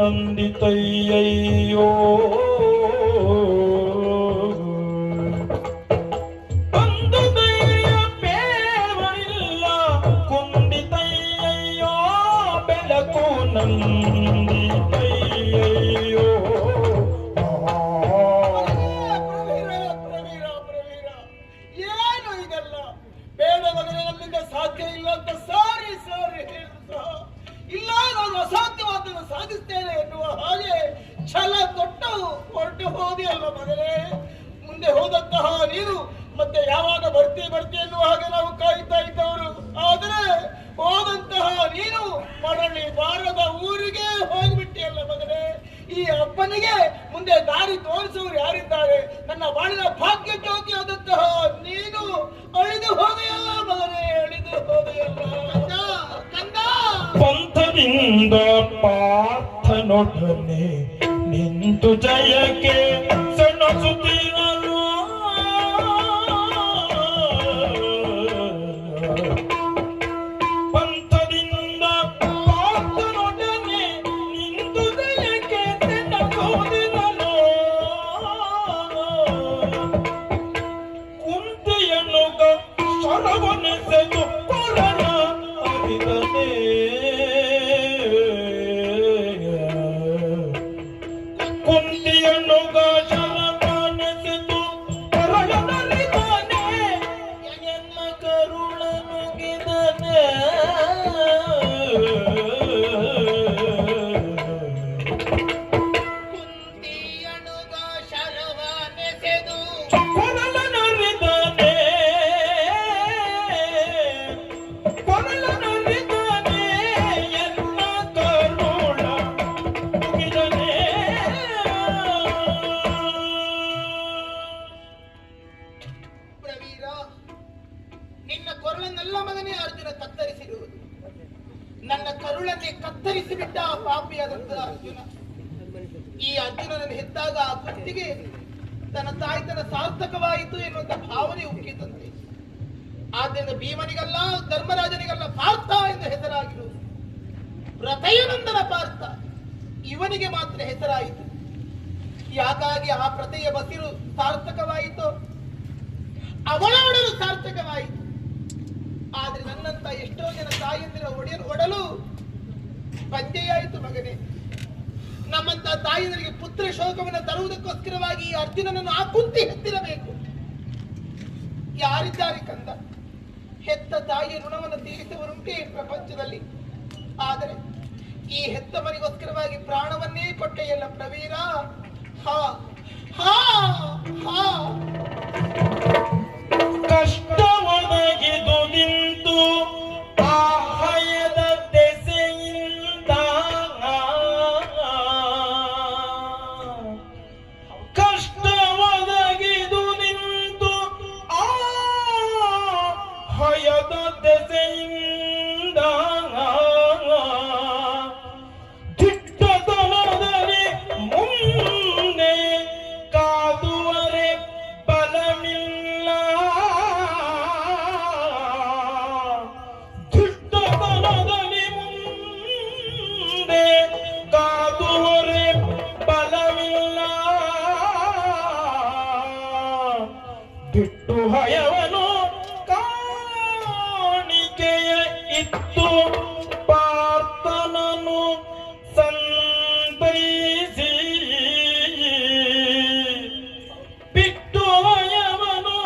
ನೊಂದಿತಯ್ಯಯ್ಯೋ ಒಂದು ಧೈರ್ಯ ಬೇವರಿಲ್ಲ ಕುಂದಿತಯ್ಯಯ್ಯೋ ಬೆಳಕು ನಂದಿತಯ್ಯಯ್ಯೋ ಬೇಡ ಮಗನೇ, ನಮ್ಮಿಂದ ಸಾಧ್ಯ ಇಲ್ಲ ಅಂತ ಸಾರಿ ಸಾರಿ ಇಲ್ಲ, ನಾನು ಅಸಾಧ್ಯವಾದನ್ನು ಸಾಧಿಸ್ತೇನೆ ಎನ್ನುವ ಹಾಗೆ ಛಲ ತೊಟ್ಟು ಹೊರಟು ಹೋದಿ ಅಲ್ವ ಮಗನೇ. ಮುಂದೆ ಹೋದಂತಹ ನೀನು ಮತ್ತೆ ಯಾವಾಗ ಬರ್ತಿ ಎನ್ನುವ ಹಾಗೆ ನಾವು ಕಾಯ್ತಾ ಇದ್ದವರು. ಆದರೆ ಹೋದಂತಹ ನೀನು ಮರಳಿ ಬಾರದ ಊರಿಗೆ ಹೋಗ್ಬಿಟ್ಟಿಯಲ್ಲ ಮಗನೇ. ಈ ಅಪ್ಪನಿಗೆ ಮುಂದೆ ದಾರಿ ತೋರಿಸುವರು ಯಾರಿದ್ದಾರೆ? ನನ್ನ ಬಾಳಿನ ಭಾಗ್ಯ ಜ್ಯೋತಿ ಆದಂತಹ ನೀನು ಅಳಿದು ಹೋದೆಯಲ್ಲ ಮಗನೇ, ಅಳಿದು ಹೋದೆಯಲ್ಲ ಕಂದ. ಪಂಥದಿಂದ ಪಾರ್ಥನೊಡನೆ ನಿಂತು ಜಯಕ್ಕೆ ಸೆಣಸುತ್ತಿರಲು ಪಂಥದಿಂದ ಪಾರ್ಥನೊಡನೆ ನಿಂತು ಜಯಕ್ಕೆ ಸೆಣಸುತ್ತಿರಲು ಕುಂತಿಯನ್ನು ಶರವನೆಸೆದು ಕೊರಳ ಅರಿದನೆ ಕುಂತಿಯನ್ನು ಶರವನೆಸೆದು ಕೊರಳನರಿದನೆ ಎನ್ನ ಕರುಳ ನುಗಿದನೆ ಕುಂತಿಯನುಗ ಶರವನೆಸೆದು ಕೊರಳನರಿದನೆ ಕೊರಳನರಿದನೆ ಎನ್ನ ಕರುಳ ನುಗಿದನೆ. ಪ್ರವೀರ, ನಿನ್ನ ಕೊರಳನ್ನೆಲ್ಲ ಮಗನೇ ಅರ್ಜುನ ಕತ್ತರಿಸಿರುವುದು. ನನ್ನ ಕರುಳನ್ನೇ ಕತ್ತರಿಸಿ ಬಿಟ್ಟ ಆ ಪಾಪಿಯಾದಂತಹ ಅರ್ಜುನ. ಈ ಅರ್ಜುನನನ್ನು ಹೆತ್ತಾಗ ಆ ಕುತ್ತಿಗೆ ತನ್ನ ತಾಯ್ತನ ಸಾರ್ಥಕವಾಯಿತು ಎನ್ನುವಂತ ಭಾವನೆ ಉಕ್ಕಿತಂತೆ. ಆದ್ದರಿಂದ ಭೀಮನಿಗಲ್ಲ, ಧರ್ಮರಾಜನಿಗಲ್ಲ ಪಾರ್ಥ ಎಂದು ಹೆಸರಾಗಿರುವುದು. ಪ್ರತಯನಂದನ ಪಾರ್ಥ ಇವನಿಗೆ ಮಾತ್ರ ಹೆಸರಾಯಿತು. ಯಾಕಾಗಿ ಆ ಪ್ರತೆಯ ಬಸಿರು ಸಾರ್ಥಕವಾಯಿತು, ಅವಳ ಒಡಲು ಸಾರ್ಥಕವಾಯಿತು. ಆದ್ರೆ ನನ್ನಂತ ಎಷ್ಟೋ ಜನ ತಾಯಿಯಂದಿರ ಒಡಲು ಬಂದೆಯಾಯಿತು ಮಗನೇ. ನಮ್ಮಂತ ತಾಯಿಯಂದರಿಗೆ ಪುತ್ರ ಶೋಕವನ್ನು ತರುವುದಕ್ಕೋಸ್ಕರವಾಗಿ ಈ ಅರ್ಜುನನನ್ನು ಆ ಕುಂತಿ ಹೆತ್ತಿರಬೇಕು. ಯಾರಿದ್ದಾರೆ ಕಂದ? ಹೆತ್ತ ತಾಯಿಯ ಋಣವನ್ನು ತೀರಿಸುವರುಂಟೆ ಈ ಪ್ರಪಂಚದಲ್ಲಿ. ಆದರೆ ಈ ಹೆತ್ತ ಮನೆಗೋಸ್ಕರವಾಗಿ ಪ್ರಾಣವನ್ನೇ ಕೊಟ್ಟೆಯಲ್ಲ ಪ್ರವೀರ. ಹಾ ಹಾ ಹಾ ಕಷ್ಟವೊದಗಿದು ನಿಂತು ಆ ಹಯದ ದೆಸೆಯಿಂದ ಕಷ್ಟವೊದಗಿದು ನಿಂತು ಆ ಹಯದ ದೆಸೆಯಿಂದ ದಿಟ್ಟತನದಲ್ಲಿ ಮುಂದೆ ಕಾದುವರೆ ಬಲವಿಲ್ಲ. ದಿಟ್ಟತನದಲ್ಲಿ ಮುಂದೆ ಕಾದುವರೆ ಬಲವಿಲ್ಲ. ಬಿಟ್ಟು ಹಯವನು ಕಾಣಿಕೆಯ ಇತ್ತು ಪಾರ್ಥನನು ಸಂತೈಸಿ. ಬಿಟ್ಟು ಹಯವನು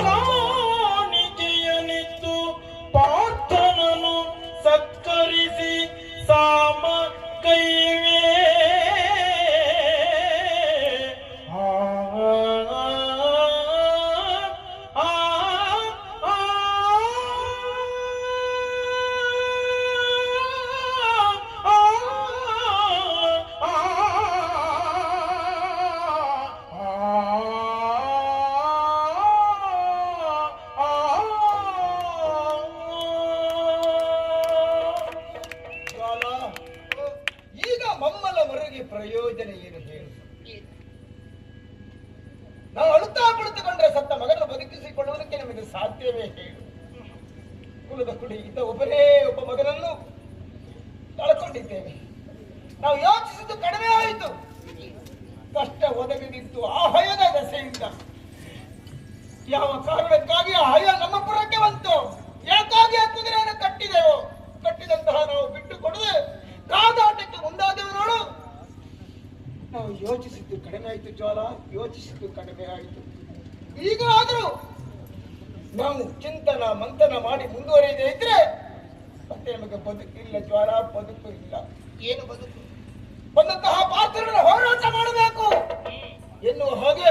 ಕಾಣಿಕೆಯನಿತ್ತು ಪಾರ್ಥನನು ಸತ್ಕರಿಸಿ ಸಾಮ ಕೈವೇ. ಈಗ ಮಮ್ಮಲ ಮರುಗಿ ಪ್ರಯೋಜನ ಏನು ಹೇಳು? ನಾವು ಅಳುತ್ತಾ ಪಡುತ್ತುಕೊಂಡ್ರೆ ಸತ್ತ ಮಗನ ಬದುಕಿಸಿಕೊಳ್ಳುವುದಕ್ಕೆ ನಮಗೆ ಸಾಧ್ಯವೇ ಹೇಳು? ಕುಲದ ಕುಡಿ ಇದ್ದ ಒಬ್ಬ ಮಗನನ್ನು ಕಳ್ಕೊಂಡಿದ್ದೇವೆ. ನಾವು ಯೋಚಿಸಿದ್ದು ಕಡಿಮೆ ಆಯಿತು. ಕಷ್ಟ ಒದಗಿದಿತ್ತು ಆ ಹಯದ ದೆಸೆಯಿಂದ. ಯಾವ ಕಾರಣಕ್ಕಾಗಿ ಆ ಹಯ ನಮ್ಮ ಪುರಕ್ಕೆ ಬಂತು, ಯಾಕಾಗಿ ಆ ಕುದುರೆಯನ್ನು ಕಟ್ಟಿದೆವು, ಕಟ್ಟಿದಂತಹ ನಾವು ಬಿಟ್ಟು ಕೊಡದೆ ಕಾದಾಟಕ್ಕೆ ಮುಂದಾದೆವು ನೋಡು. ನಾವು ಯೋಚಿಸಿದ್ದು ಕಡಿಮೆ ಆಯಿತು ಜ್ವಾಲ, ಯೋಚಿಸಿದ್ದು ಕಡಿಮೆ ಆಯಿತು. ಈಗ ಆದರೂ ನಾವು ಚಿಂತನ ಮಂಥನ ಮಾಡಿ ಮುಂದುವರಿಯದೇ ಇದ್ರೆ ಮತ್ತೆ ನಮಗೆ ಬದುಕಿಲ್ಲ ಜ್ವಾಲ, ಬದುಕು ಇಲ್ಲ. ಏನು ಬದುಕು? ಬಂದಂತಹ ಪಾತ್ರರನ್ನು ಹೋರಾಟ ಮಾಡಬೇಕು ಎನ್ನುವ ಹಾಗೆ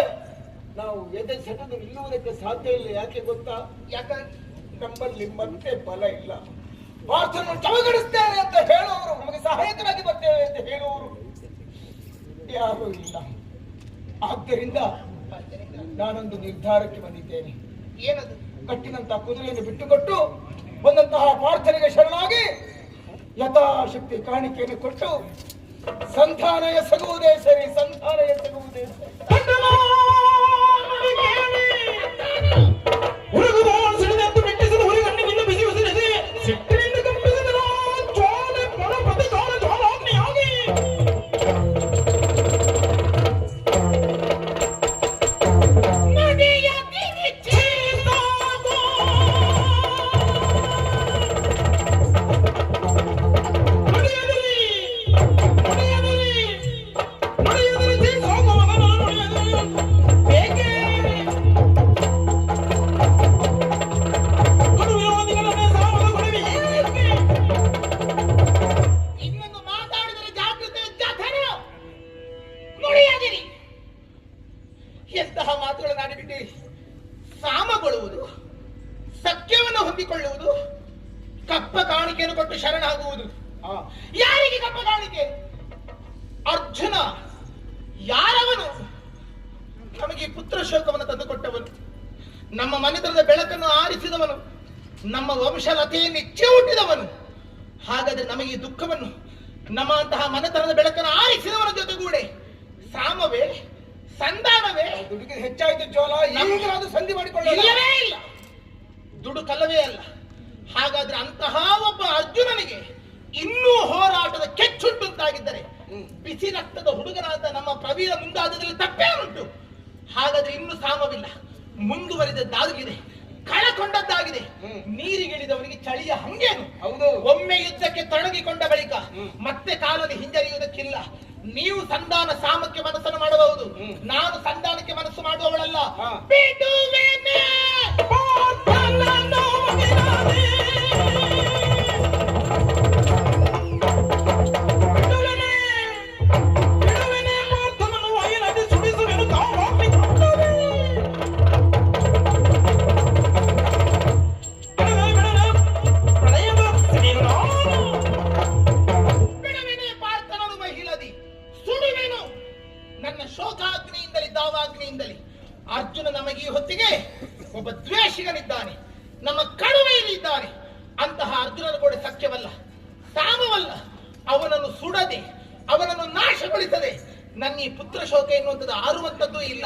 ನಾವು ಎದೆ ಸೆಟದು ನಿಲ್ಲುವುದಕ್ಕೆ ಸಾಧ್ಯ ಇಲ್ಲ. ಯಾಕೆ ಗೊತ್ತಾ? ಯಾಕಂದ್ರೆ ನಮ್ಮಲ್ಲಿ ಮತ್ತೆ ಬಲ ಇಲ್ಲ. ಪಾರ್ಥರನ್ನು ಚಮಗಡಿಸ್ತೇವೆ ಅಂತ ಹೇಳುವವರು, ನಮಗೆ ಸಹಾಯಕರಾಗಿ ಬರ್ತೇವೆ ಅಂತ ಹೇಳುವವರು ಯಾರೂ ಇಲ್ಲ. ಆದ್ದರಿಂದ ನಾನೊಂದು ನಿರ್ಧಾರಕ್ಕೆ ಬಂದಿದ್ದೇನೆ. ಏನದು? ಕಟ್ಟಿದಂತಹ ಕುದುರೆಯನ್ನು ಬಿಟ್ಟುಕೊಟ್ಟು ಬಂದಂತಹ ಪಾರ್ಥನಿಗೆ ಶರಣಾಗಿ ಯಥಾಶಕ್ತಿ ಕಾಣಿಕೆಯನ್ನು ಕೊಟ್ಟು ಸಂಧಾನ ಎಸಗುವುದೇ ಸರಿ, ಸಂಧಾನ ಎಸಗುವುದೇ ಸರಿ. ಎಂತಹ ಮಾತುಗಳನ್ನಾಡಿಬಿಟ್ಟಿರಿ. ಸಾಮಗೊಳ್ಳುವುದು, ಸಖ್ಯವನ್ನು ಹೊಂದಿಕೊಳ್ಳುವುದು, ಕಪ್ಪ ಕಾಣಿಕೆಯನ್ನು ಕೊಟ್ಟು ಶರಣಾಗುವುದು. ಯಾರಿಗೆ ಕಪ್ಪ ಕಾಣಿಕೆ? ಅರ್ಜುನ ಯಾರವನು? ನಮಗೆ ಪುತ್ರ ಶೋಕವನ್ನು ತಂದುಕೊಟ್ಟವನು, ನಮ್ಮ ಮನೆತನದ ಬೆಳಕನ್ನು ಆರಿಸಿದವನು, ನಮ್ಮ ವಂಶಲತೆಯನ್ನು ಹುಟ್ಟಿದವನು. ಹಾಗಾದ್ರೆ ನಮಗೆ ಈ ದುಃಖವನ್ನು ನಮ್ಮ ಅಂತಹ ಮನೆತನದ ಬೆಳಕನ್ನು ಆರಿಸಿದವನ ಜೊತೆಗೂಡೆ ಸಾಮವೇ, ಸಂಧಾನವೇ? ದುಡುಗೆ ಹೆಚ್ಚಾಯಿತು ಜ್ವಾಲ, ಈಗಲಾದ್ರೂ ಸಂಧಿ ಮಾಡಿಕೊಳ್ಳಲೇ ಇಲ್ಲ. ದುಡುಕಲ್ಲವೇ ಅಲ್ಲ. ಹಾಗಾದ್ರೆ ಅಂತಹ ಒಬ್ಬ ಅರ್ಜುನನಿಗೆ ಇನ್ನೂ ಹೋರಾಟದ ಕೆಚ್ಚುಂಟುಂಟಾಗಿದ್ದರೆ ಬಿಸಿ ರಕ್ತದ ಹುಡುಗನಾದ ನಮ್ಮ ಪ್ರವೀರ ಮುಂದಾದದಲ್ಲಿ ತಪ್ಪೇ ಉಂಟು. ಹಾಗಾದ್ರೆ ಇನ್ನು ಸಾಮವಿಲ್ಲ, ಮುಂದುವರಿದದ್ದಾಗಿದೆ, ಕಳಕೊಂಡದ್ದಾಗಿದೆ. ನೀರಿಗಿಳಿದವನಿಗೆ ಚಳಿಯ ಹಂಗೇನು? ಹೌದು. ಒಮ್ಮೆ ಯುದ್ಧಕ್ಕೆ ತೊಡಗಿಕೊಂಡ ಬಳಿಕ ಮತ್ತೆ ಕಾಲಲ್ಲಿ ಹಿಂಜರಿಯುವುದಕ್ಕಿಲ್ಲ. ನೀವು ಸಂಧಾನ ಸಾಮಕ್ಕೆ ಮನಸ್ಸನ್ನು ಮಾಡಬಹುದು, ನಾನು ಸಂಧಾನಕ್ಕೆ ಮನಸ್ಸು ಮಾಡುವವಳಲ್ಲ. ನನ್ನ ಶೋಕಾಗ್ನಿಯಿಂದಲೇ ದಾವಾಗ್ನಿಯಿಂದಲೇ ಅರ್ಜುನ ನಮಗೆ ಈ ಹೊತ್ತಿಗೆ ಒಬ್ಬ ದ್ವೇಷಿಗನಿದ್ದಾನೆ, ನಮ್ಮ ಕಡುವೆಯಲ್ಲಿದ್ದಾನೆ. ಅಂತಹ ಅರ್ಜುನನ ಕೂಡ ಸಖ್ಯವಲ್ಲ, ಸಾಮವಲ್ಲ. ಅವನನ್ನು ಸುಡದೆ, ಅವನನ್ನು ನಾಶಗೊಳಿಸದೆ ನನ್ನ ಈ ಪುತ್ರ ಶೋಕ ಎನ್ನುವಂಥದ್ದು ಆರುವಂಥದ್ದು ಇಲ್ಲ.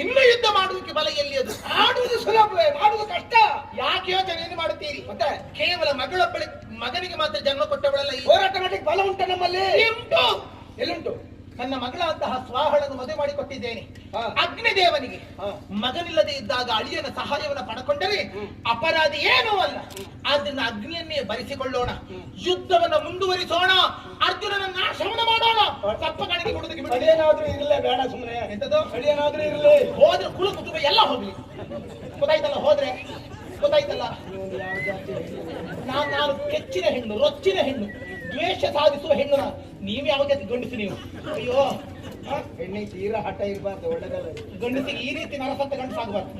ಇನ್ನು ಯುದ್ಧ ಮಾಡುವುದಕ್ಕೆ ಬಲ ಎಲ್ಲಿ? ಅದು ಆಡುವುದು ಸುಲಭವೇ, ಮಾಡುವುದು ಕಷ್ಟ. ಯಾಕೆ ಯೋಚನೆ ಮಾಡುತ್ತೀರಿ? ಮತ್ತೆ ಕೇವಲ ಮಗನಿಗೆ ಮಾತ್ರ ಜನ್ಮ ಕೊಟ್ಟವಳಲ್ಲ, ಹೋರಾಟ ಮಾಡಲಿಕ್ಕೆ ಬಲ ಉಂಟು ನಮ್ಮಲ್ಲಿ. ಉಂಟು. ಎಲ್ಲುಂಟು? ನನ್ನ ಮಗಳಂತಹ ಸ್ವಾಹಳನ್ನು ಮದುವೆ ಮಾಡಿಕೊಟ್ಟಿದ್ದೇನೆ ಅಗ್ನಿದೇವನಿಗೆ. ಮಗನಿಲ್ಲದೆ ಇದ್ದಾಗ ಅಳಿಯನ ಸಹಾಯವನ್ನು ಪಡ್ಕೊಂಡರೆ ಅಪರಾಧಿ ಏನೂ ಅಲ್ಲ. ಆದ್ರಿಂದ ಅಗ್ನಿಯನ್ನೇ ಬರಿಸಿಕೊಳ್ಳೋಣ, ಯುದ್ಧವನ್ನು ಮುಂದುವರಿಸೋಣ, ಅರ್ಜುನನ ನಾಶವನ್ನು ಮಾಡೋಣ. ತಪ್ಪ ಕಾಣಿಕೆ ಕೊಡುವುದಕ್ಕೆ ಅಳಿಯನಾದ್ರೂ ಇರಲೇ ಬೇಡ, ಸುಮ್ಮನೆ ಎಂತದ್ದು ಅಳಿಯನಾದ್ರೂ ಇರಲಿ. ಹೋದ್ರೆ ಕುಲ ಕುಟುಂಬ ಎಲ್ಲ ಹೋಗ್ಲಿ, ಗೊತ್ತಾಯ್ತಲ್ಲ? ಹೋದ್ರೆ ಗೊತ್ತಾಯ್ತಲ್ಲ? ನಾನು ಕೆಚ್ಚಿನ ಹೆಣ್ಣು, ರೊಚ್ಚಿನ ಹೆಣ್ಣು, ದ್ವೇಷ ಸಾಧಿಸುವ ಹೆಣ್ಣು. ನೀವ್ ಯಾವ ಜಾತಿ ಗಂಡಸು ನೀವು? ಅಯ್ಯೋ, ಹೆಣ್ಣಿಗೆ ತೀರಾ ಹಠ ಇರಬಾರ್ದು, ಒಳ್ಳೆದಲ್ಲ. ಗಂಡಸಿಗೆ ಈ ರೀತಿ ನರಸಂತ ಗಂಡಸಾಗಬಾರ್ದು,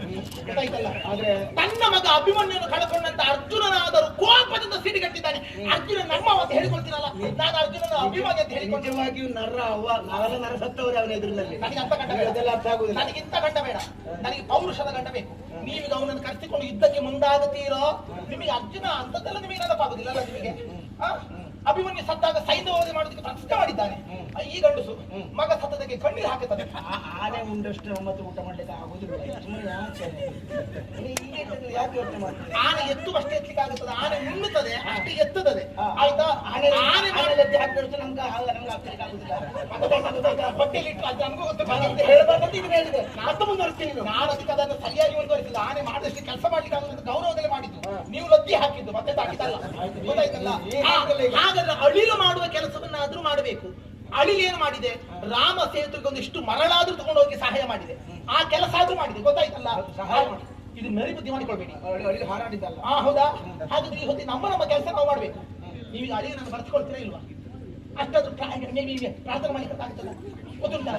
ಗೊತ್ತಾಯ್ತಲ್ಲ? ಆದ್ರೆ ತನ್ನ ಮಗ ಅಭಿಮನ್ಯುವನ್ನು ಕಳ್ಕೊಂಡಂತ ಅರ್ಜುನನಾದರೂ ಕೋಪದಿಂದ ಸಿಡಿಗಟ್ಟಿದ್ದಾನೆ. ಅರ್ಜುನ ನಮ್ಮ ಅಂತ ಹೇಳಿಕೊಳ್ತೀನಲ್ಲ, ನಾನು ಅರ್ಜುನನ ಅಭಿಮಾನಿ ಅಂತ ಹೇಳಿಕೊಂಡಿವಾಗಿಯೂ ನರ ಅವ್ವ ನಾವೆಲ್ಲ ನರಸತ್ತವ್ರೆ ಅವನ ಎದುರಿನಲ್ಲಿ. ನನಗೆ ಅಂತ ಗಂಡ ಬೇಡ, ಅರ್ಥ ಆಗುದಿಲ್ಲ. ನನಗೆ ಇಂಥ ಗಂಡ ಬೇಡ, ನನಗೆ ಪೌರುಷದ ಗಂಡ ಬೇಕು. ನೀವೀಗ ಅವನನ್ನು ಕರೆಸಿಕೊಂಡು ಯುದ್ಧಕ್ಕೆ ಮುಂದಾಗುತ್ತೀರೋ, ನಿಮಗೆ ಅರ್ಜುನ ಅಂತದ್ದೆಲ್ಲ ನಿಮಗೆ ನೆನಪಾಗುದಿಲ್ಲ ನಿಮಗೆ. ಅಭಿಮನ್ಯು ಸತ್ತಾಗ ಸೈನ್ಯವೇ ಮಾಡೋದಕ್ಕೆ ಪ್ರತಿಷ್ಠೆ ಮಾಡಿದ್ದಾನೆ. ಈ ಗಂಡಸು ಮಗ ಸತ್ತದಕ್ಕೆ ಕಣ್ಣೀರು ಹಾಕುತ್ತದೆ. ಆನೆ ಉಂಡಷ್ಟು ಮತ್ತೆ ಊಟ ಮಾಡ್ಲಿಕ್ಕೆ ಆಗುದಿಲ್ಲ. ಸುಮ್ಮನೆ ಯಾಕೆ ಯೋಚನೆ ಮಾಡ್ತೀವಿ? ಆನೆ ಎತ್ತುವಷ್ಟೇ ಎತ್ತಲಿಕ್ಕೆ ಆಗುತ್ತದೆ, ಆನೆ ಉಣ್ಣುತ್ತದೆ ಅಷ್ಟೇ ಎತ್ತುತ್ತದೆ. ಆಯ್ತಾ? ಆನೆ ಆನೆ ಆನೆ ಲದ್ದೆ ಹಾಕಿದಷ್ಟು ನಮ್ಗೆ ಆಗ್ಲಿಕ್ಕೆ ಆಗುದಿಲ್ಲ. ಹೊಟ್ಟೆಯಲ್ಲಿ ಇಟ್ಟು ಅದು ನಮಗೂ ಗೊತ್ತು ಹೇಳ್ಬಾರ್ದಂತ ಇದನ್ನ ಹೇಳಿದೆ. ಮತ್ತೆ ಮುಂದುವರಿಸ್ತೀನಿ. ನಾನು ಅದಕ್ಕೆ ಅದನ್ನು ಸರಿಯಾಗಿ ಮುಂದುವರಿಸಿಲ್ಲ. ಆನೆ ಮಾಡಿದಷ್ಟು ಕೆಲಸ ಮಾಡ್ಲಿಕ್ಕೆ ಆಗುವಂತ ಗೌರವದಲ್ಲಿ ಮಾಡಿದ್ದು, ನೀವು ಲದ್ದಿ ಹಾಕಿದ್ದು ಮತ್ತೆ ತಾಕಿದ್ದಲ್ಲ. ಗೊತ್ತಾಯ್ತಲ್ಲ? ಹಾಗಾದ್ರೆ ಅಳಿಲು ಮಾಡುವ ಕೆಲಸವನ್ನಾದ್ರೂ ಮಾಡಬೇಕು. ಅಳಿಲು ಏನು ಮಾಡಿದೆ? ರಾಮ ಸೇತುವೆಗೆ ಒಂದಿಷ್ಟು ಮರಳಾದ್ರೂ ತಗೊಂಡು ಹೋಗಿ ಸಹಾಯ ಮಾಡಿದೆ. ಆ ಕೆಲಸ ಆದ್ರೂ ಮಾಡಿದೆ. ಗೊತ್ತಾಯ್ತಲ್ಲ? ಸಹಾಯ ಮಾಡಿ. ಇದು ನರಿ ಬುದ್ಧಿ ಮಾಡಿಕೊಳ್ಬೇಡಿ. ಅಳಿಲು ಹಾರಾಡಿದ್ದಲ್ಲ. ಹೌದಾ? ಹಾಗಾದ್ರೆ ಈ ಹೊತ್ತಿ ನಮ್ಮ ಕೆಲಸ ನಾವು ಮಾಡ್ಬೇಕು. ನೀವು ಅಳಿಲನ್ನು ಬರ್ತಿಕೊಳ್ತೀರಾ ಇಲ್ವಾ? ಅಷ್ಟಾದ್ರೂ ಪ್ರಾರ್ಥನೆ ಮಾಡ್ಲಿಕ್ಕೆ ಆಗ್ತಲ್ಲ? ಗೊತ್ತುಂಟಾ?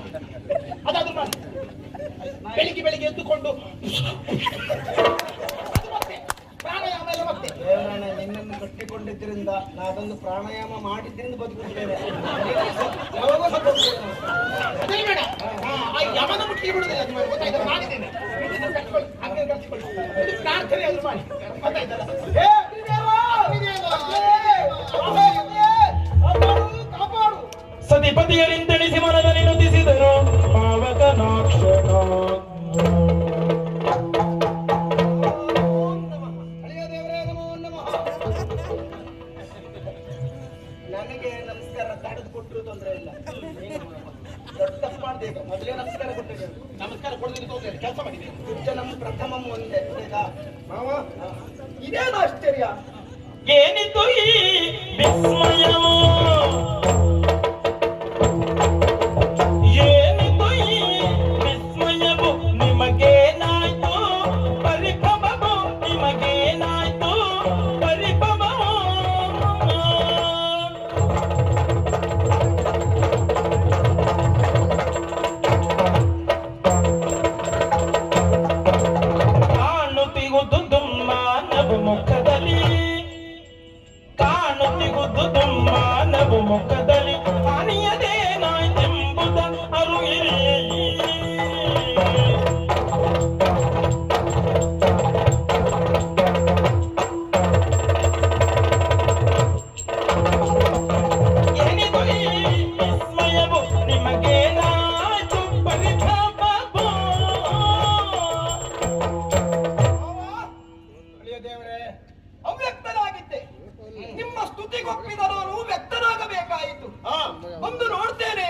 ಅದಾದ್ರೂ ಮಾಡಿ. ಬೆಳಿಗ್ಗೆ ಎದ್ದುಕೊಂಡು ಪ್ರಾಣಾಯಾಮ ಎಲ್ಲ ಮತ್ತೆ ದೇವರಾಣ ನಿನ್ನನ್ನು ಕಟ್ಟಿಕೊಂಡಿದ್ದರಿಂದ ನಾ ಅದೊಂದು ಪ್ರಾಣಾಯಾಮ ಮಾಡಿದ್ರಿಂದ ಬದುಕುತ್ತೇನೆ. ಯಾವಾಗೋ ಸ್ವಲ್ಪ ಅದೇ ಬೇಡ. ಆ ಯಮನ ಮುಟ್ಟಿ ಬಿಡುದಿಲ್ಲ. ನೀವು ಗೊತ್ತಾಯ್ತಲ್ಲ? ಮಾಡಿದ್ದೇನೆ. ಇದನ್ನು ಕಟ್ಕೊಳ್ಳಿ, ಹಂಗೆ ಕಟ್ಕೊಳ್ಳಿ. ಇದು ಪ್ರಾರ್ಥನೆ ಆದ್ರೂ ಮಾಡಿ. ಗೊತ್ತಾಯ್ತಲ್ಲ? ಸತಿಪತಿಯರಿಂತೆಣಿಸಿ ಮನದಲ್ಲಿ ನುತಿಸಿದರು ಪಾವಕನಾಕ್ಷಣ. ನನಗೆ ನಮಸ್ಕಾರ ತಡೆದು ಕೊಟ್ಟರು ತೊಂದರೆ ಇಲ್ಲ. ದೊಡ್ಡ ತಪ್ಪು ಮಾಡ್ಬೇಕು. ಮೊದಲೇ ನಮಸ್ಕಾರ ಕೊಟ್ಟಿದ್ದೇನೆ. ನಮಸ್ಕಾರ ಕೊಡೋದಕ್ಕೆ ಹೋಗ್ಲಿ, ಕೆಲಸ ಮಾಡಿದೆ. ನಮ್ಮ ಪ್ರಥಮ ಒಂದೇ ಮಾವ. ಇದೇನು ಆಶ್ಚರ್ಯ? ಏನಿತು ಈ ವಿಸ್ಮಯವೋ, ಏನಿತು ಈ ವಿಸ್ಮಯವು, ನಿಮಗೇನಾಯ್ತು ಪರಿಭವವು, ನಿಮಗೇನಾಯ್ತು ಪರಿಭವವು. ಕಾಣುತ್ತಿಗುದು ದುಮ್ಮಾನವು ಮುಖದಲ್ಲಿ, ಕಾಣುತ್ತಿಗುದು ದುಮ್ಮಾನವು ಮುಖದಲ್ಲಿ, ಅರಿಯದೇನಾಯ್ತೆಂಬುದ ಅರುಯಿರಿ. ಏನಿದು ಈ ವಿಸ್ಮಯವು, ನಿಮಗೇನಾಯ್ತು ಪರಿಭವವು. ಅಳಿಯ ದೇವರೇ, ಅವ್ಯಕ್ತನಾಗಿದ್ದೆ. ನಿಮ್ಮ ಸ್ತುತಿಗೊಪ್ಪಿದರೂ ವ್ಯಕ್ತನಾಗಬೇಕಾಯಿತು. ಒಂದು ನೋಡ್ತೇನೆ,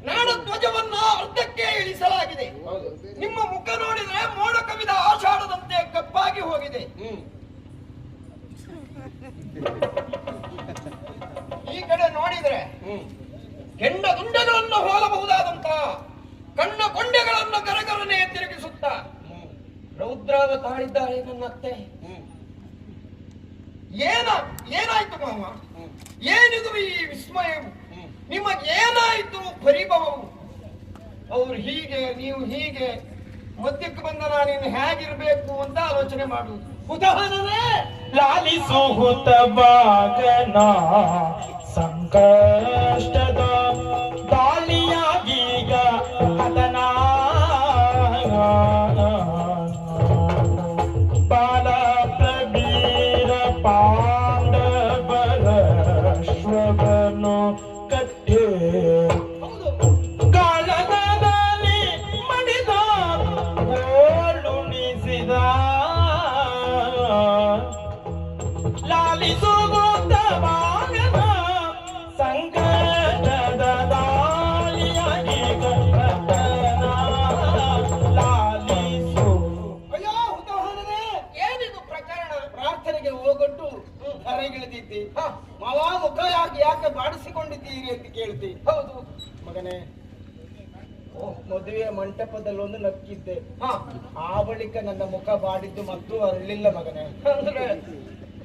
ನಾಡ ಧ್ವಜವನ್ನ ಅರ್ಧಕ್ಕೆ ಇಳಿಸಲಾಗಿದೆ. ನಿಮ್ಮ ಮುಖ ನೋಡಿದ್ರೆ ಮೋಡ ಕವಿದ ಆಷಾಢದಂತೆ ಕಪ್ಪಾಗಿ ಹೋಗಿದೆ. ಈ ಕಡೆ ನೋಡಿದ್ರೆ ಕೆಂಡ ದುಂಡಗಳನ್ನು ಹೋಲಬಹುದಾದಂತ ಕಣ್ಣ ಕೊಂಡೆಗಳನ್ನು ಗರಗರನೆ ತಿರುಗಿಸುತ್ತಾ ರೌದ್ರಾವತಾರಿದ್ದಾರೆ ನನ್ನತ್ತೆ. ಏನಾಯ್ತು ಮಾವ? ಏನಿದು ಈ ವಿಸ್ಮಯವು? ನಿಮಗೇನಾಯ್ತು ಪರಿಭವವು? ಅವ್ರು ಹೀಗೆ, ನೀವು ಹೀಗೆ, ಮಧ್ಯಕ್ಕೆ ಬಂದ ನಾನಿನ್ನು ಹೇಗಿರ್ಬೇಕು ಅಂತ ಆಲೋಚನೆ ಮಾಡುವುದು. ಉದಾಹರಣೆ ಲಾಲಿಸು ಹುತವಾಗನ ಸಂಕಷ್ಟದ ದಾಳಿಯಾಗೀಗ ಹತನ ಬಾಲ ಪ್ರಬೀರ ಪಾಂಡವರ ಶ್ರವನು ಕಟ್ಟೆ ಕಾಳಗದಲ್ಲಿ ಮಡಿದ ಓಳುಣಿಸಿದ ಲಾಲಿಸುಗುತ್ತವಾಗದ ಸಂಕಟದ ದಾಳಿಯಾಗಿ ಲಾಲಿಸು. ಅಯ್ಯೋ ಉದಾಹರಣೆ, ಏನಿದು ಪ್ರಕರಣ? ಪ್ರಾರ್ಥನೆಗೆ ಹೋಗೊಟ್ಟು ಹೊರಗಿಳಿದಿದ್ದಿ. ಮಾವ ಮುಖ ಯಾಕೆ ಬಾಡಿಸಿಕೊಂಡಿದ್ದೀರಿ ಅಂತ ಕೇಳ್ತಿ. ಹೌದು ಮಗನೇ, ಮದುವೆಯ ಮಂಟಪದಲ್ಲೊಂದು ನಕ್ಕಿದ್ದೆ. ಆ ಬಳಿಕ ನನ್ನ ಮುಖ ಬಾಡಿದ್ದು ಮತ್ತು ಅರಳಿಲ್ಲ ಮಗನೇ. ಅಂದ್ರೆ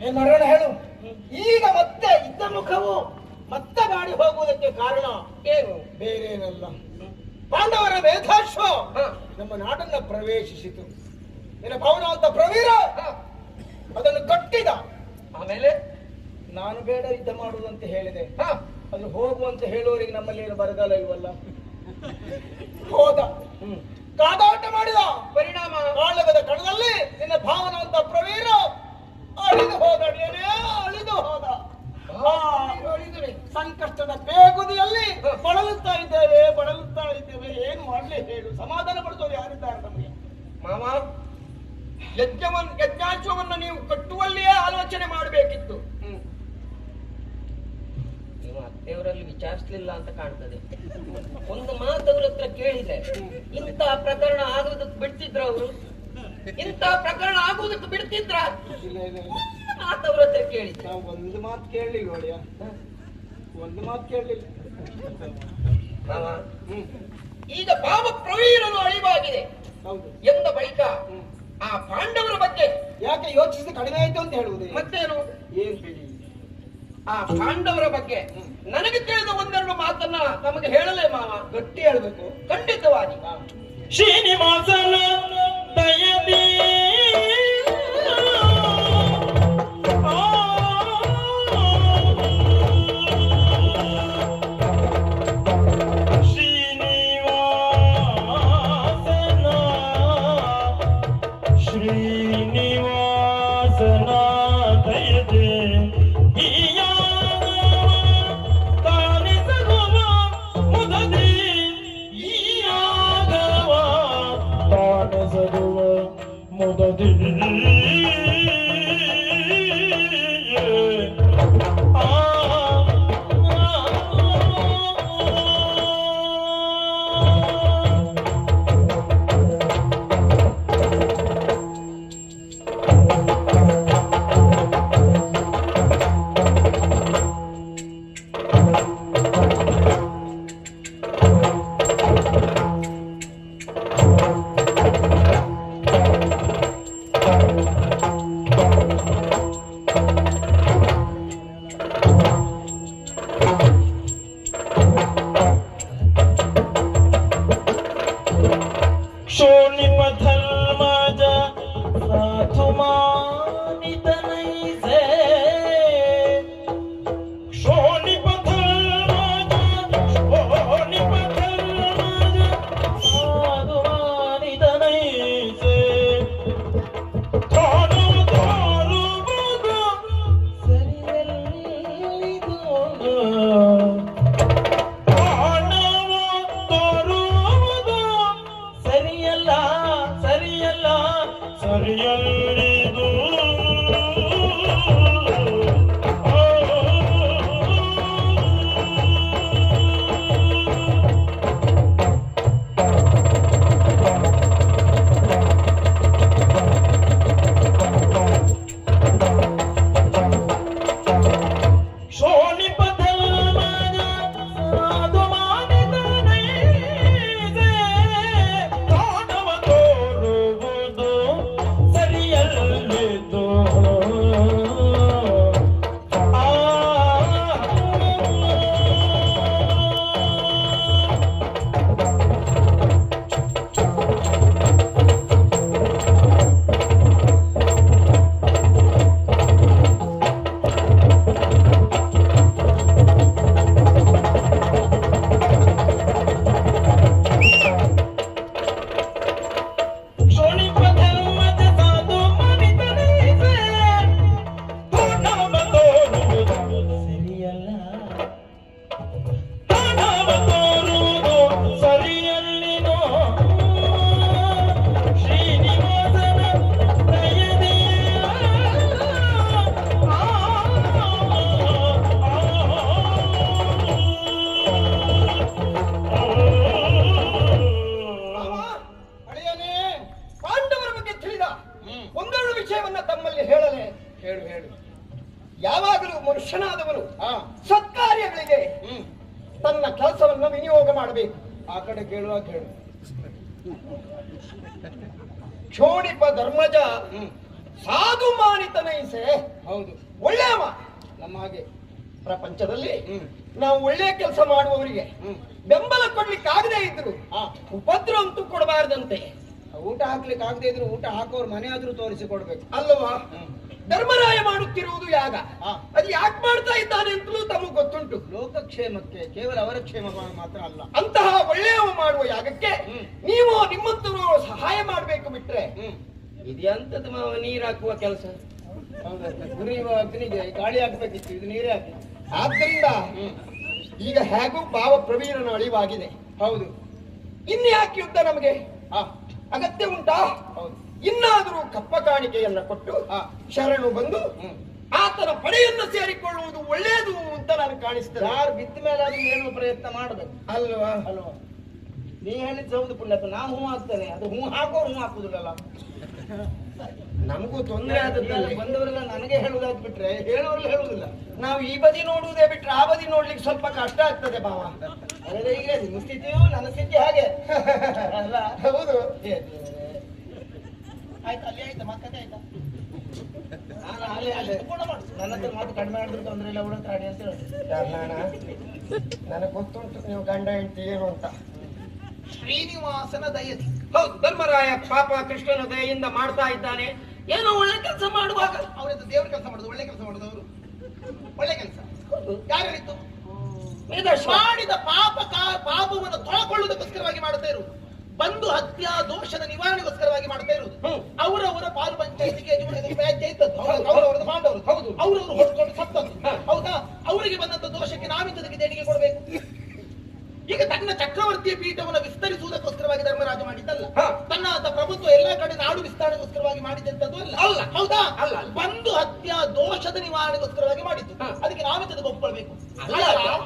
ಏನ್ ಮಾಡೋಣ ಹೇಳು? ಈಗ ಮತ್ತೆ ಇದ್ದ ಮುಖವು ಮತ್ತೆ ಬಾಡಿ ಹೋಗುವುದಕ್ಕೆ ಕಾರಣ ಏನು? ಬೇರೇನಲ್ಲ, ಪಾಂಡವರ ಮೇಧಾಶ್ವ ನಮ್ಮ ನಾಡನ್ನ ಪ್ರವೇಶಿಸಿತು. ನಿನ್ನ ಭವನ ಅಂತ ಪ್ರವೀರ ಅದನ್ನು ಕಟ್ಟಿದ. ಆಮೇಲೆ ನಾನು ಬೇಡ ಯುದ್ಧ ಮಾಡುವುದಂತ ಹೇಳಿದೆ. ಅದು ಹೋಗುವಂತ ಹೇಳುವವರಿಗೆ ನಮ್ಮಲ್ಲಿ ಏನು ಬರಗಾಲ ಇಲ್ವಲ್ಲ. ಹೋದ, ಕಾದಾಟ ಮಾಡಿದ. ಪರಿಣಾಮ ಕಾಳಗದ ಕಣದಲ್ಲಿ ನಿನ್ನ ಭಾವನ ಅಂತ ಪ್ರವೀರ ಅಳಿದು ಹೋದ. ಅಳಿದು ಹೋದ. ಹೇಳು, ಸಮಾಧಾನ ಪಡಿಸೋರು ಯಾರಿದ್ದಾರೆ ನಮಗೆ? ಮಾವ, ಯಜ್ಞಾಶ್ವವನ್ನು ನೀವು ಕಟ್ಟುವಲ್ಲಿಯೇ ಆಲೋಚನೆ ಮಾಡಬೇಕಿತ್ತು. ನೀವು ಅತ್ತೆಯವರಲ್ಲಿ ವಿಚಾರಿಸಲಿಲ್ಲ ಅಂತ ಕಾಣ್ತದೆ. ಒಂದು ಮಾತು ಅವ್ರ ಹತ್ರ ಕೇಳಿದೆ, ಇಂತಹ ಪ್ರಕರಣ ಆಗುವುದಕ್ಕೆ ಬಿಡ್ತಿದ್ರ ಅವರು? ಇಂತಹ ಪ್ರಕರಣ ಆಗುವುದಕ್ಕೆ ಬಿಡ್ತಿದ್ರ? ಇಲ್ಲ ಇಲ್ಲ ಇಲ್ಲ, ಮಾತು ಅವ್ರ ಹತ್ರ ಕೇಳಿದ್ದೆ. ನಾವು ಒಂದು ಮಾತು ಕೇಳಲಿಲ್ಲ ಒಡೆಯ, ಒಂದು ಮಾತು ಕೇಳಲಿಲ್ಲ. ಮಾವ, ಈಗ ಭಾವ ಪ್ರವೀರನು ಅಳಿವಾಗಿದೆ ಹೌದು ಎಂದ ಬಳಿಕ ಆ ಪಾಂಡವರ ಬಗ್ಗೆ ಯಾಕೆ ಯೋಚಿಸಿ ಕಡಿಮೆ ಆಯ್ತು ಅಂತ ಹೇಳುವುದೇ? ಮತ್ತೇನು? ಏನ್ ಹೇಳಿ? ಆ ಪಾಂಡವರ ಬಗ್ಗೆ ನನಗೆ ತಿಳಿದ ಒಂದೆರಡು ಮಾತನ್ನ ನಮಗೆ ಹೇಳಲೇ ಮಾವ. ಗಟ್ಟಿ ಹೇಳ್ಬೇಕು. ಖಂಡಿತವಾಗಿ. ಶ್ರೀನಿವಾಸನ ದಯದಿ ಶ್ರೀನಿವಾಸನ ದಯದೆ ಮುದದಿ ಧರ್ಮಜ ಸಾಧುಮಾನಿತನೈಸೆ ಶೋಣಿಪ ಧರ್ಮಜ ಸಾಧುಮಾನಿತನೈಸೆ ತಾನು ತೋರುವುದು ಸರಿಯಲ್ಲಿದು ತಾಣವ ತೋರುವುದು ಸರಿಯಲ್ಲ ಸರಿಯಲ್ಲ ಸರಿಯಲ್ಲಿದು ಯಾವಾಗಲೂ ಮನುಷ್ಯನಾದವನು ಸತ್ಕಾರ್ಯಗಳಿಗೆ ತನ್ನ ಕೆಲಸವನ್ನು ವಿನಿಯೋಗ ಮಾಡಬೇಕು. ಆ ಕಡೆ ಕೇಳುವಾಗ ಹೇಳು. ಕ್ಷೋಣಿಪ ಧರ್ಮಜ ಸಾಧು ಮಾನಿತನೈಸೆ. ಹೌದು, ಒಳ್ಳೆಯವ. ನಮ್ಮ ಹಾಗೆ ಪ್ರಪಂಚದಲ್ಲಿ ನಾವು ಒಳ್ಳೆಯ ಕೆಲಸ ಮಾಡುವವರಿಗೆ ಬೆಂಬಲ ಕೊಡ್ಲಿಕ್ಕೆ ಆಗದೆ ಇದ್ರು ಉಪದ್ರ ಅಂತೂ ಕೊಡಬಾರದಂತೆ. ಊಟ ಹಾಕ್ಲಿಕ್ಕೆ ಆಗದೆ ಇದ್ರು ಊಟ ಹಾಕೋರ್ ಮನೆ ಆದ್ರೂ ತೋರಿಸಿ ಕೊಡ್ಬೇಕು ಅಲ್ಲವಾ? ಧರ್ಮರಾಯ ಮಾಡುತ್ತಿರುವುದು ಯಾಗ. ಅದು ಯಾಕೆ ಮಾಡ್ತಾ ಇದ್ದಾನೆ ಅಂತಲೂ ತಮಗೆ ಗೊತ್ತುಂಟು. ಲೋಕಕ್ಷೇಮಕ್ಕೆ, ಕೇವಲ ಅವರ ಕ್ಷೇಮ ಮಾತ್ರ ಅಲ್ಲ. ಅಂತಹ ಒಳ್ಳೆಯವ ಮಾಡುವ ಯಾಗಕ್ಕೆ ನೀವು ನಿಮ್ಮಂತರು ಸಹಾಯ ಮಾಡಬೇಕು. ಬಿಟ್ರೆ ಇದೆಂತದ್ದು ಮಾವ ನೀರು ಹಾಕುವ ಕೆಲಸ. ಗುರಿಯುವ ಅಗ್ನಿಗೆ ಗಾಳಿ ಹಾಕ್ಬೇಕಿತ್ತು, ಇದು ನೀರೇ ಹಾಕಿ. ಆದ್ದರಿಂದ ಈಗ ಹೇಗೂ ಭಾವ ಪ್ರವೀರನ ಅಳಿವಾಗಿದೆ. ಹೌದು, ಇನ್ಯಾಕೆ ಯುದ್ಧ ನಮಗೆ ಆ, ಅಗತ್ಯ ಉಂಟಾ? ಹೌದು. ಇನ್ನಾದರೂ ಕಪ್ಪ ಕಾಣಿಕೆಯನ್ನ ಕೊಟ್ಟು ಶರಣು ಬಂದು ಆತನ ಪಡೆಯನ್ನು ಸೇರಿಕೊಳ್ಳುವುದು ಒಳ್ಳೆಯದು ಅಂತ ನಾನು ಕಾಣಿಸ್ತೇನೆ. ಯಾರು ಬಿದ್ದ ಮೇಲೆ ಅದು ಹೇಳುವ ಪ್ರಯತ್ನ ಮಾಡಬೇಕು ಅಲ್ವಾ? ಅಲ್ವಾ? ನೀ ಹೇಳಿದ್ದು ಹೌದು ಪುಣ್ಯಪ್ಪ, ನಾವು ಹೂ ಹಾಕ್ತೇನೆ, ಅದು ಹೂ ಹಾಕೋರು ಹೂ ಹಾಕುದಿಲ್ಲಲ್ಲ. ನಮಗೂ ತೊಂದರೆ ಆದದ್ದಲ್ಲಿ ಬಂದವರೆಲ್ಲ ನನಗೆ ಹೇಳುದಾದ್ ಬಿಟ್ರೆ ಹೇಳುವವರೆಲ್ಲ ಹೇಳುದಿಲ್ಲ. ನಾವು ಈ ಬದಿ ನೋಡುವುದೇ ಬಿಟ್ರೆ ಆ ಬದಿ ನೋಡ್ಲಿಕ್ಕೆ ಸ್ವಲ್ಪ ಕಷ್ಟ ಆಗ್ತದೆ ಭಾವ. ಅದೇ ಈಗ ನಿಮ್ಮ ಸ್ಥಿತಿಯು ನನ್ನ ಸ್ಥಿತಿ ಹಾಗೆ ಅಲ್ಲ. ಹೌದು. ಆಯ್ತು, ಅಲ್ಲಿ ಆಯ್ತಾ ಮಾತಾಡಿ ಆಯ್ತಾ? ನಾನು ಅಲ್ಲಿ ಪೂರ್ಣ ಮಾಡು. ನನ್ನ ಹತ್ರ ಮಾತು ಕಡಿಮೆ ಮಾಡಿದ್ರು ತೊಂದ್ರೆ ಇಲ್ಲ, ಅವಳ ಹತ್ರ ಆಡಿ ಅಂತ ಹೇಳುದು. ಯಾರ್ನಾಣ? ನನಗೆ ಗೊತ್ತುಂಟು ನೀವು ಗಂಡ ಹೆಂಡತಿ ಏನು ಅಂತ. ಶ್ರೀನಿವಾಸನ ದಯದಿ. ಹೌದು, ಧರ್ಮರಾಯ ಪಾಪ ಕೃಷ್ಣನ ದಯೆಯಿಂದ ಮಾಡ್ತಾ ಇದ್ದಾನೆ. ಏನೋ ಒಳ್ಳೆ ಕೆಲಸ ಮಾಡುವಾಗ ಅವರದ್ದು ದೇವ್ರ ಕೆಲಸ ಮಾಡುದು, ಒಳ್ಳೆ ಕೆಲಸ ಮಾಡುದು. ಅವರು ಒಳ್ಳೆ ಕೆಲಸ ಯಾರು ಹೇಳಿದ್ದು? ವೇದಶ್ವ ಮಾಡಿದ ಪಾಪವನ್ನು ತೊಳಕೊಳ್ಳುವುದಕ್ಕೋಸ್ಕರವಾಗಿ ಮಾಡ್ತಾ ಇರುವುದು. ಬಂಧು ಹತ್ಯಾ ದೋಷದ ನಿವಾರಣೆಗೋಸ್ಕರವಾಗಿ ಮಾಡ್ತಾ ಇರುವುದು. ಅವರವರ ಪಾಲು ಪಂಚಾಯತಿಗೆ ವ್ಯಾಜ್ಯ ಇದ್ದದ್ದು, ಅವರವರದ್ದು ಪಾಂಡವರು. ಹೌದು. ಅವರವರು ಹೊಡ್ಕೊಂಡು ಸತ್ತದ್ದು. ಹೌದಾ? ಅವರಿಗೆ ಬಂದಂತ ದೋಷಕ್ಕೆ ನಾವಿಂತದಕ್ಕೆ ದೇಣಿಗೆ ಕೊಡಬೇಕು. ಈಗ ತನ್ನ ಚಕ್ರವರ್ತಿಯ ಪೀಠವನ್ನು ವಿಸ್ತರಿಸುವುದಕ್ಕೋಸ್ಕರವಾಗಿ ಧರ್ಮರಾಜ ಮಾಡಿದ್ದಲ್ಲ. ತನ್ನ ಪ್ರಭುತ್ವ ಎಲ್ಲಾ ಕಡೆ ನಾಡು ವಿಸ್ತರಣೆಗೋಸ್ಕರವಾಗಿ ಮಾಡಿದಂತದ್ದು ಅಲ್ಲ. ಹೌದಾ? ಅಲ್ಲ. ಬಂಧು ಹತ್ಯಾ ದೋಷದ ನಿವಾರಣೆಗೋಸ್ಕರವಾಗಿ ಮಾಡಿದ್ದು. ಅದಕ್ಕೆ ನಾವಿಂತದಕ್ಕೆ ಒಪ್ಕೊಳ್ಬೇಕು.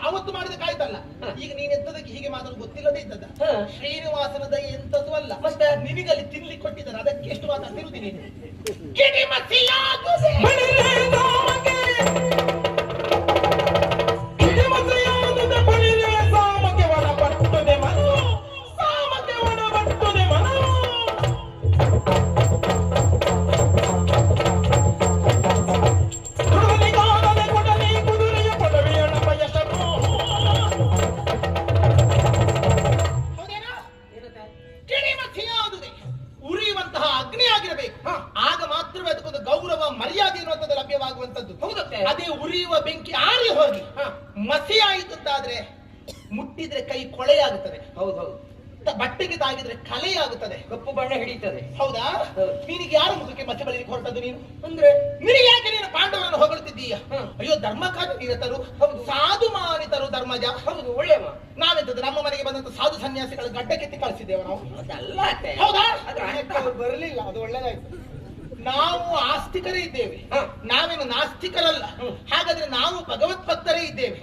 ಅವತ್ತು ಮಾಡಿದ ಕಾಯ್ತಲ್ಲ. ಈಗ ನೀನ್ ಎಂತದಕ್ಕೆ ಹೀಗೆ ಮಾತಾಡೋದು ಗೊತ್ತಿಲ್ಲದೆ ಇದ್ದದ. ಶ್ರೀನಿವಾಸನ ದಯೆ ಎಂತದ್ದು ಅಲ್ಲ. ಮತ್ತೆ ನಿನಗಲ್ಲಿ ತಿನ್ಲಿ ಕೊಟ್ಟಿದ್ದಾರೆ, ಅದಕ್ಕೆ ಎಷ್ಟು ಮಾತಾಡ್ತಿರುತ್ತೀನಿ. ಉರಿಯುವಂತಹ ಅಗ್ನಿ ಆಗಿರಬೇಕು. ಆಗ ಮಾತ್ರವೇ ಅದಕ್ಕೊಂದು ಗೌರವ ಮರ್ಯಾದೆ ಎನ್ನುವಂಥದ್ದು ಲಭ್ಯವಾಗುವಂತದ್ದು. ಹೌದತ್ತೆ. ಅದೇ ಉರಿಯುವ ಬೆಂಕಿ ಆರಿ ಹೋಗಿ ಮಸಿ ಆಯಿತು ಅಂತಾದ್ರೆ ಮುಟ್ಟಿದ್ರೆ ಕೈ ಕೊಳೆಯಾಗುತ್ತದೆ. ಹೌದು, ಬಟ್ಟೆಗೆ ತಾಗಿದ್ರೆ ಕಲೆಯಾಗುತ್ತದೆ, ಕಪ್ಪು ಬಣ್ಣ ಹಿಡಿತದೆ. ಹೌದಾ? ನೀನಿಗೆ ಯಾರ ಮುಖಕ್ಕೆ ಮಸಿ ಬಳಿಲಿಕ್ಕೆ ಹೊರಟದ್ದು ನೀನು? ಅಂದ್ರೆ ನಿನಗೆ ಯಾಕೆ ನೀನು ಪಾಂಡವರನ್ನು ಹೊಗಳುತ್ತಿದ್ದೀಯ? ಅಯ್ಯೋ ಧರ್ಮಕಾರ್ಯ ನಿರತರು, ಸಾಧು ಮಾನಿತರು ಧರ್ಮಜ. ಹೌದು, ಒಳ್ಳೆ ನಾವೆಂತದ್ದು ನಮ್ಮ ಮನೆಗೆ ಬಂದಂತ ಸಾಧು ಸನ್ಯಾಸಿಗಳ ಗಡ್ಡ ಕೆತ್ತಿ ಕಳಿಸಿದ್ದೇವೆ ನಾವು. ಅದಲ್ಲ ಅತ್ತೆ. ಹೌದಾ? ಅದ್ರ ಅರ್ಥ ಅವ್ರು ಬರಲಿಲ್ಲ, ಅದು ಒಳ್ಳೇದಾಯ್ತು. ನಾವು ಆಸ್ತಿಕರೇ ಇದ್ದೇವೆ, ನಾವೇನು ನಾಸ್ತಿಕರಲ್ಲ. ಹಾಗಾದ್ರೆ ನಾವು ಭಗವತ್ ಭಕ್ತರೇ ಇದ್ದೇವೆ.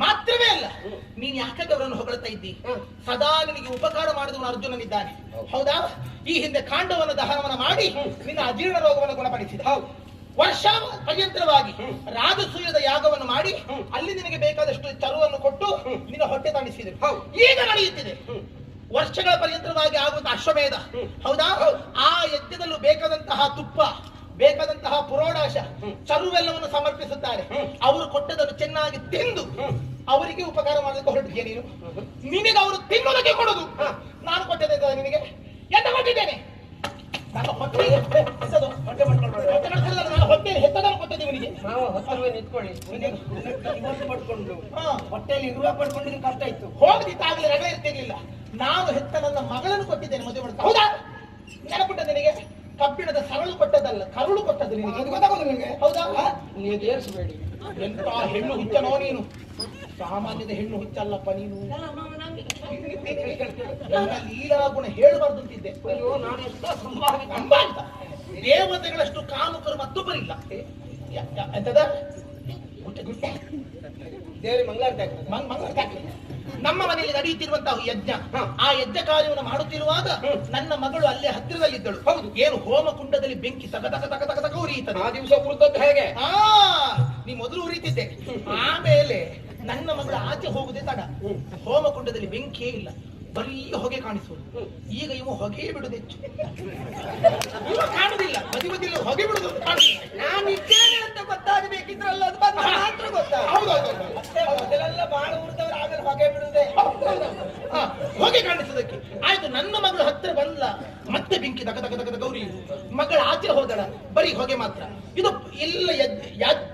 ಮಾತ್ರವೇ ಅಲ್ಲ, ನೀನ್ ಯಾಕೆ ಅವರನ್ನು ಹೊಗಳ್ತಾ ಇದ್ದಿ? ಸದಾ ನಿನಗೆ ಉಪಕಾರ ಮಾಡಿದವನು ಅರ್ಜುನನಿದ್ದಾನೆ. ಹೌದಾ? ಈ ಹಿಂದೆ ಕಾಂಡವನ ದಹನವನ್ನ ಮಾಡಿ ನಿನ್ನ ಅಜೀರ್ಣ ರೋಗವನ್ನು ಗುಣಪಡಿಸಿದ. ವರ್ಷ ಪರ್ಯಂತರವಾಗಿ ರಾಜಸೂಯದ ಯಾಗವನ್ನು ಮಾಡಿ ಅಲ್ಲಿ ನಿನಗೆ ಬೇಕಾದಷ್ಟು ಚರುವನ್ನು ಕೊಟ್ಟು ನಿನ್ನ ಹೊಟ್ಟೆ ತಣಿಸಿದರು. ಈಗ ನಡೆಯುತ್ತಿದೆ ವರ್ಷಗಳ ಪರ್ಯಂತರವಾಗಿ ಆಗುವಂತಹ ಅಶ್ವಮೇಧ. ಹೌದಾ? ಆ ಯಜ್ಞದಲ್ಲೂ ಬೇಕಾದಂತಹ ತುಪ್ಪ, ಬೇಕಾದಂತಹ ಪುರೋಡಾಶ, ಚರುವೆಲ್ಲವನ್ನು ಸಮರ್ಪಿಸುತ್ತಾರೆ. ಅವರು ಕೊಟ್ಟದನ್ನು ಚೆನ್ನಾಗಿ ತಿಂದು ಅವರಿಗೆ ಉಪಕಾರ ಮಾಡಲಿಕ್ಕೆ ಹೊರಟಿದ್ಯಾ ನೀನು? ನಿನಗೆ ಅವರು ತಿನ್ನೋದಕ್ಕೆ ಕೊಡುದು. ನಾನು ಕೊಟ್ಟದೆ ನಿನಗೆ ಎಂತ ಕೊಟ್ಟಿದ್ದೇನೆ? ನನ್ನ ಹೊಟ್ಟೆ ಹೊಟ್ಟೆ ಮಾಡ್ಕೊಂಡು ನಾನು ಹೊಟ್ಟೆ ಹೆತ್ತದನ್ನು ಕೊಟ್ಟಿದ್ದೀವಿ ನಿನಗೆ. ನಾವು ಹತ್ತಿರವೇ ನಿಂತ್ಕೊಳ್ಳಿ. ಇವತ್ತು ಪಡ್ಕೊಂಡು ಹೊಟ್ಟೆಯಲ್ಲಿ ಇರುವ ಪಡ್ಕೊಂಡಿದ್ದು ಕಷ್ಟ ಇತ್ತು. ಹೋಗದಿತ್ತಾಗಲಿ ರಗಳೆ ಇರ್ತಿರ್ಲಿಲ್ಲ. ನಾನು ಹೆತ್ತ ನನ್ನ ಮಗಳನ್ನು ಕೊಟ್ಟಿದ್ದೇನೆ ಮದುವೆ ಮಾಡ್ತಾ. ಹೌದಾ? ನೆನಪುಂಟ ನಿನಗೆ? ಕಬ್ಬಿಣದ ಸರಳು ಕೊಟ್ಟದಲ್ಲ, ಕರುಳು ಕೊಟ್ಟದ್ದು ನಿನಗೆ. ಅದು ಗೊತ್ತಾಗೋದು ನಿನಗೆ? ಹೌದಾ? ನೀವು ಏರಿಸಬೇಡಿ. ಎಂತ ಹೆಣ್ಣು ಹುಚ್ಚನೋ ನೀನು? ಸಾಮಾನ್ಯದ ಹೆಣ್ಣು ಹುಚ್ಚಲ್ಲಪ್ಪ ನೀನು. ನನ್ನ ಲೀಲಾ ಗುಣ ಹೇಳಬಾರ್ದು ಅಂತಿದ್ದೆ. ಅಯ್ಯೋ, ನಾನು ಎಷ್ಟೋ ಸಂಭಾವಿತ ಅಂಬ ಅಂತ ದೇವತೆಗಳಷ್ಟು ಕಾಮುಕರು ಮತ್ತೊಬ್ಬರಿಲ್ಲ. ಎಂತದ ದೇವರಿಗೆ ಮಂಗಳಾರತಿ ಆಗ್ತದೆ. ಮಂಗಳಾರತಿ ಆಗ್ತದೆ. ನಮ್ಮ ಮನೆಯಲ್ಲಿ ನಡೆಯುತ್ತಿರುವಂತಹ ಯಜ್ಞ, ಆ ಯಜ್ಞ ಕಾರ್ಯವನ್ನು ಮಾಡುತ್ತಿರುವಾಗ ನನ್ನ ಮಗಳು ಅಲ್ಲೇ ಹತ್ತಿರದಲ್ಲಿದ್ದಳು. ಹೌದು. ಏನು ಹೋಮ ಕುಂಡದಲ್ಲಿ ಬೆಂಕಿ ತಕ ತಕ ತಕ ತಕ ತಕ ಉರಿಯುತ್ತದೆ. ಆ ದಿವಸ ಉಳಿದದ್ದು ಹೇಗೆ? ನೀ ಮೊದಲು ಉರಿತಿದ್ದೆ, ಆಮೇಲೆ ನನ್ನ ಮಗಳು ಆಚೆ ಹೋಗುದೇ ತಡ. ಹೋಮ ಕುಂಡದಲ್ಲಿ ಬೆಂಕಿಯೇ ಇಲ್ಲ, ಬರೀ ಹೊಗೆ ಕಾಣಿಸುವುದು. ಈಗ ಇವು ಹೊಗೆ ಬಿಡುದು ಹೆಚ್ಚು. ಇವ ಕಾಣುದಿಲ್ಲ, ಮದಿ ಮಧ್ಯದಲ್ಲಿ ಹೊಗೆ ಬಿಡುದು ಕಾಣುದಿಲ್ಲ. ನಾನು ಇದ್ದೇನೆ ಅಂತ ಗೊತ್ತಾಗಬೇಕಿದ್ರಲ್ಲ, ಅದು ಬಂದ ಮಾತ್ರ ಗೊತ್ತಾಗ. ಮೊದಲೆಲ್ಲ ಬಾಳ ಉಳಿದವರು ಆಮೇಲೆ ಹೊಗೆ ಬಿಡುವುದೇ. ಹೊಗೆ ಕಾಣಿಸುವುದಕ್ಕೆ ಆಯ್ತು. ನನ್ನ ಮಗಳು ಹತ್ತಿರ ಬಂದ್ಲ, ಮತ್ತೆ ಬೆಂಕಿ ತಕ ತಕ ತಕ ಗೌರಿ. ಮಗಳ ಆಚೆ ಹೋದಳ, ಬರೀ ಹೊಗೆ ಮಾತ್ರ. ಇದು ಎಲ್ಲ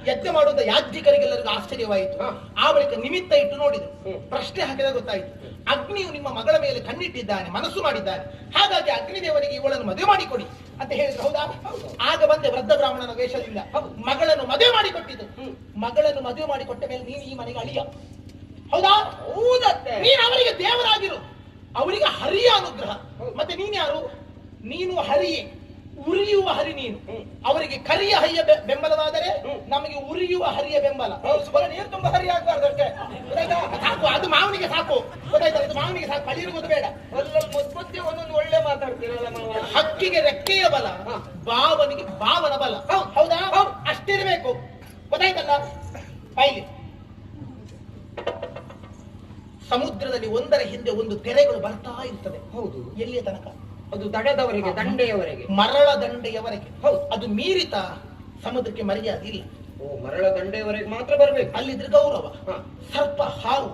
ಯಜ್ಞ ಮಾಡುವಂತ ಯಾಜ್ಞಿಕರಿಗೆಲ್ಲರಿಗೂ ಆಶ್ಚರ್ಯವಾಯಿತು. ಆ ಬಳಿಕ ನಿಮಿತ್ತ ಇಟ್ಟು ನೋಡಿದ್ರು, ಪ್ರಶ್ನೆ ಹಾಕಿದಾಗ ಗೊತ್ತಾಯಿತು. ಅಗ್ನಿಯು ನಿಮ್ಮ ಮಗಳ ಮೇಲೆ ಕಣ್ಣಿಟ್ಟಿದ್ದಾನೆ, ಮನಸ್ಸು ಮಾಡಿದ್ದಾನೆ. ಹಾಗಾಗಿ ಅಗ್ನಿದೇವನಿಗೆ ಇವಳನ್ನು ಮದುವೆ ಮಾಡಿಕೊಡಿ ಅಂತ ಹೇಳಿದ್ರು. ಹೌದಾ? ಆಗ ಬಂದೆ ವೃದ್ಧ ಬ್ರಾಹ್ಮಣನ ವೇಷದಿಂದ ಮಗಳನ್ನು ಮದುವೆ ಮಾಡಿಕೊಟ್ಟಿದ್ದು. ಮಗಳನ್ನು ಮದುವೆ ಮಾಡಿಕೊಟ್ಟ ಮೇಲೆ ನೀನು ಈ ಮನೆಗೆ ಅಳಿಯ. ಹೌದಾ? ಹೌದತ್ತೆ. ನೀನು ಅವರಿಗೆ ದೇವರಾಗಿರು. ಅವರಿಗೆ ಹರಿಯ ಅನುಗ್ರಹ. ಮತ್ತೆ ನೀನ್ ಯಾರು? ನೀನು ಹರಿಯೇ, ಉರಿಯುವ ಹರಿ ನೀನು. ಅವರಿಗೆ ಕರಿಯ ಹರಿಯ ಬೆಂಬಲವಾದರೆ ನಮಗೆ ಉರಿಯುವ ಹರಿಯ ಬೆಂಬಲ. ನೀರು ತುಂಬಾ ಹರಿ ಆಗ್ಬಾರ್ದು ಅಷ್ಟೇ, ಗೊತ್ತಾಯ್ತಾ? ಸಾಕು, ಅದು ಮಾವನಿಗೆ ಸಾಕು, ಗೊತ್ತಾಯ್ತಾ? ಅದು ಮಾವನಿಗೆ ಸಾಕು, ಅಳಿರುವುದು ಬೇಡ. ಮುತ್ಪತ್ತಿ ಒಂದೊಂದು ಒಳ್ಳೆ ಮಾತಾಡ್ತೀರಲ್ಲ ಮಾವ. ಹಕ್ಕಿಗೆ ರೆಕ್ಕೆಯ ಬಲ, ಬಾವನಿಗೆ ಬಾವನ ಬಲ. ಹೌದಾ? ಅಷ್ಟಿರ್ಬೇಕು, ಗೊತ್ತಾಯ್ತಲ್ಲ? ಬಾಯ್ಲಿ. ಸಮುದ್ರದಲ್ಲಿ ಒಂದರ ಹಿಂದೆ ಒಂದು ತೆರೆಗಳು ಬರ್ತಾ ಇರ್ತದೆ. ಹೌದು. ಎಲ್ಲಿಯ ತನಕ? ಅದು ದಡದವರೆಗೆ, ದಂಡೆಯವರೆಗೆ, ಮರಳ ದಂಡೆಯವರೆಗೆ. ಹೌದು. ಅದು ಮೀರಿತ ಸಮುದ್ರಕ್ಕೆ ಮರ್ಯಾದೆ ಇಲ್ಲ. ಓ, ಮರಳ ದಂಡೆಯವರೆಗೆ ಮಾತ್ರ ಬರ್ಬೇಕು. ಅಲ್ಲಿದ್ರೆ ಗೌರವ. ಸರ್ಪ, ಹಾವು,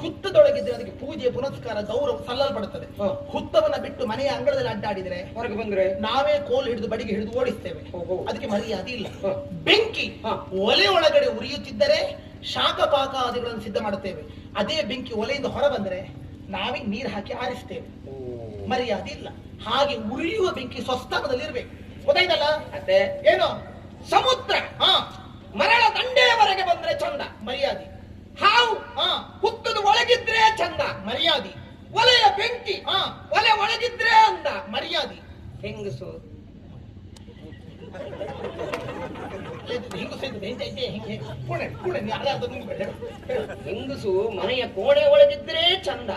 ಹುತ್ತದೊಳಗಿದ್ರೆ ಅದಕ್ಕೆ ಪೂಜೆ ಪುನಸ್ಕಾರ ಗೌರವ ಸಲ್ಲಲ್ಪಡುತ್ತದೆ. ಹುತ್ತವನ್ನ ಬಿಟ್ಟು ಮನೆಯ ಅಂಗಳದಲ್ಲಿ ಅಡ್ಡಾಡಿದ್ರೆ, ಹೊರಗೆ ಬಂದ್ರೆ ನಾವೇ ಕೋಲ್ ಹಿಡಿದು ಬಡಿಗೆ ಹಿಡಿದು ಓಡಿಸ್ತೇವೆ. ಅದಕ್ಕೆ ಮರ್ಯಾದೆ ಇಲ್ಲ. ಬೆಂಕಿ ಒಲೆ ಒಳಗಡೆ ಉರಿಯುತ್ತಿದ್ದರೆ ಶಾಖಪಾಕಾದಿಗಳನ್ನು ಸಿದ್ಧ ಮಾಡುತ್ತೇವೆ. ಅದೇ ಬೆಂಕಿ ಒಲೆಯಿಂದ ಹೊರ ಬಂದ್ರೆ ನಾವೇ ನೀರು ಹಾಕಿ ಆರಿಸ್ತೇವೆ. ಮರ್ಯಾದೆ ಇಲ್ಲ. ಹಾಗೆ ಉರಿಯುವ ಬೆಂಕಿ ಸ್ವಸ್ಥಾನದಲ್ಲಿ ಇರ್ಬೇಕು, ಗೊತ್ತಾಯ್ತಲ್ಲ? ಅದೇ ಏನು? ಸಮುದ್ರ ಮರಳ ದಂಡೆಯವರೆಗೆ ಬಂದ್ರೆ ಚಂದ, ಮರ್ಯಾದೆ. ಹಾವು ಹುತ್ತದ ಒಳಗಿದ್ರೆ ಚಂದ, ಮರ್ಯಾದೆ. ಒಲೆಯ ಬೆಂಕಿ ಒಲೆ ಒಳಗಿದ್ರೆ ಅಂದ, ಮರ್ಯಾದೆ. ಹೆಂಗಸು ಹೆಂಗಸು ಮನೆಯ ಕೋಣೆ ಒಳಗಿದ್ರೆ ಚಂದ.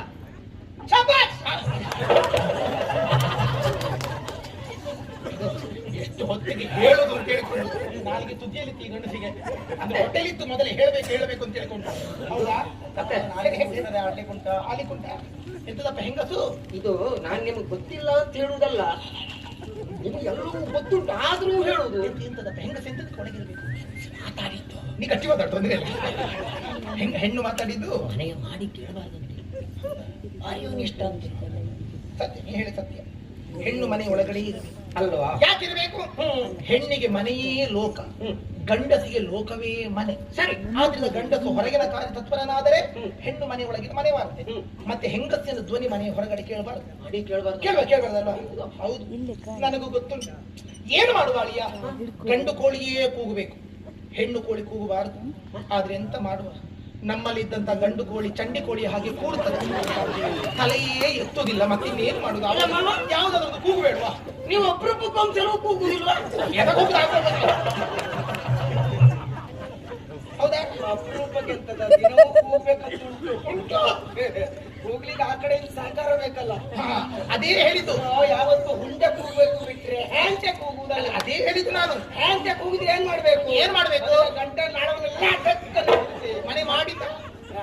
ಎಷ್ಟು ಹೊತ್ತಿಗೆ ಹೇಳುದು ಅಂತ ಹೇಳ್ಕೊಂಡು ನಾಲ್ಗೆ ತುದಿಯಲ್ಲಿ ಈ ಗಂಡಸಿಗೆ ಅಂದ್ರೆ ಹೊಟ್ಟೆಲಿತ್ತು ಮೊದಲೇ ಹೇಳ್ಬೇಕು ಅಂತ ಹೇಳ್ಕೊಂಡು. ಹೌದಾ? ಮತ್ತೆ ನಾಳೆಗೆ ಹೇಳ್ತಿದ್ದಾರೆ ಆಡ್ಲಿಕ್ಕುಂಟ ಆಲಿಕ್ಕುಂಟ ಎಂತದಪ್ಪ ಹೆಂಗಸು? ಇದು ನಾನ್ ನಿಮ್ಗೆ ಗೊತ್ತಿಲ್ಲ ಅಂತ ಹೇಳುವುದಲ್ಲ, ನಿಮ್ಗೆ ಎಲ್ಲವೂ ಗೊತ್ತುಂಟು ಆದ್ರೂ ಹೇಳುದು. ಎಂತದಪ್ಪ ಹೆಂಗಸ ಎಂತದಕ್ಕೆ ಒಳಗಿರ್ಬೇಕು? ಮಾತಾಡಿದ್ದು ನೀ ಗಟ್ಟಿ ಮಾತಾಡು, ತೊಂದ್ರೆ ಇಲ್ಲ. ಹೆಣ್ಣು ಮಾತಾಡಿದ್ದು ಮನೆಯ ಮಾಡಿ ಕೇಳಬಾರ್ದಂತೆ, ಆರ್ಯೋನಿಷ್ಠ ಅಂತ. ಸತ್ಯ, ನೀ ಹೇಳಿ ಸತ್ಯ. ಹೆಣ್ಣು ಮನೆ ಒಳಗಡೆ ಇರಬೇಕು ಅಲ್ವಾ? ಯಾಕಿರ್ಬೇಕು? ಹೆಣ್ಣಿಗೆ ಮನೆಯೇ ಲೋಕ, ಗಂಡಸಿಗೆ ಲೋಕವೇ ಮನೆ. ಸರಿ. ಆದ್ರಿಂದ ಗಂಡಸು ಹೊರಗಿನ ಕಾರ್ಯ ತತ್ಪರನಾದರೆ ಹೆಣ್ಣು ಮನೆ ಒಳಗಿನ ಮನೆ ವಾರ್ತೆ. ಮತ್ತೆ ಹೆಂಗಸಿನ ಧ್ವನಿ ಮನೆ ಹೊರಗಡೆ ಕೇಳಬಾರ್ದು. ಮಾಡಿ ಕೇಳಬಾರ್ದು. ಕೇಳಬಾರ್ದಲ್ವಾ? ಹೌದು, ನನಗೂ ಗೊತ್ತುಂಟು. ಏನು ಮಾಡುವ ಅಳಿಯ? ಗಂಡು ಕೋಳಿಯೇ ಕೂಗಬೇಕು, ಹೆಣ್ಣು ಕೋಳಿ ಕೂಗಬಾರದು. ಆದ್ರೆ ಎಂತ ಮಾಡುವ? ನಮ್ಮಲ್ಲಿದ್ದಂತ ಗಂಡು ಕೋಳಿ ಚಂಡಿ ಕೋಳಿ ಹಾಗೆ ಕೂಡುತ್ತದೆ, ತಲೆಯೇ ಎತ್ತುವುದಿಲ್ಲ. ಮತ್ತೆ ಇನ್ನೇನು ಮಾಡುದು? ಯಾವ್ದಾದ್ರು ಕೂಗಬೇಡವಾ? ನೀವು ಅಪರೂಪಕ್ಕೊಂದ್ಸಲ ಕೂಗುದಿಲ್ಲ? ಹೌದಾ? ಅಪರೂಪಕ್ಕೆ ಎಂತದ ದಿನವೂ ಕೂಗ್ಬೇಕಂತ ಉಂಟು. ಕೂಗ್ಲಿಕ್ಕೆ ಆ ಕಡೆಯಿಂದ ಸಹಕಾರ ಬೇಕಲ್ಲ. ಅದೇ ಹೇಳಿದ್ದು. ಯಾವತ್ತು ಹುಂಡೆ ಕೂಗ್ಬೇಕು ಬಿಟ್ರೆ ಹ್ಯಾಂಚೆ ಕೂಗುದಲ್ಲ. ಅದೇ ಹೇಳಿದ್ದು ನಾನು. ಹ್ಯಾಂಚೆ ಕೂಗಿದ್ರೆ ಏನ್ ಮಾಡ್ಬೇಕು? ಏನ್ ಮಾಡ್ಬೇಕು? ಗಂಟೆ ನಾಡವನ್ನೆಲ್ಲ ಮನೆ ಮಾಡಿದ್ದ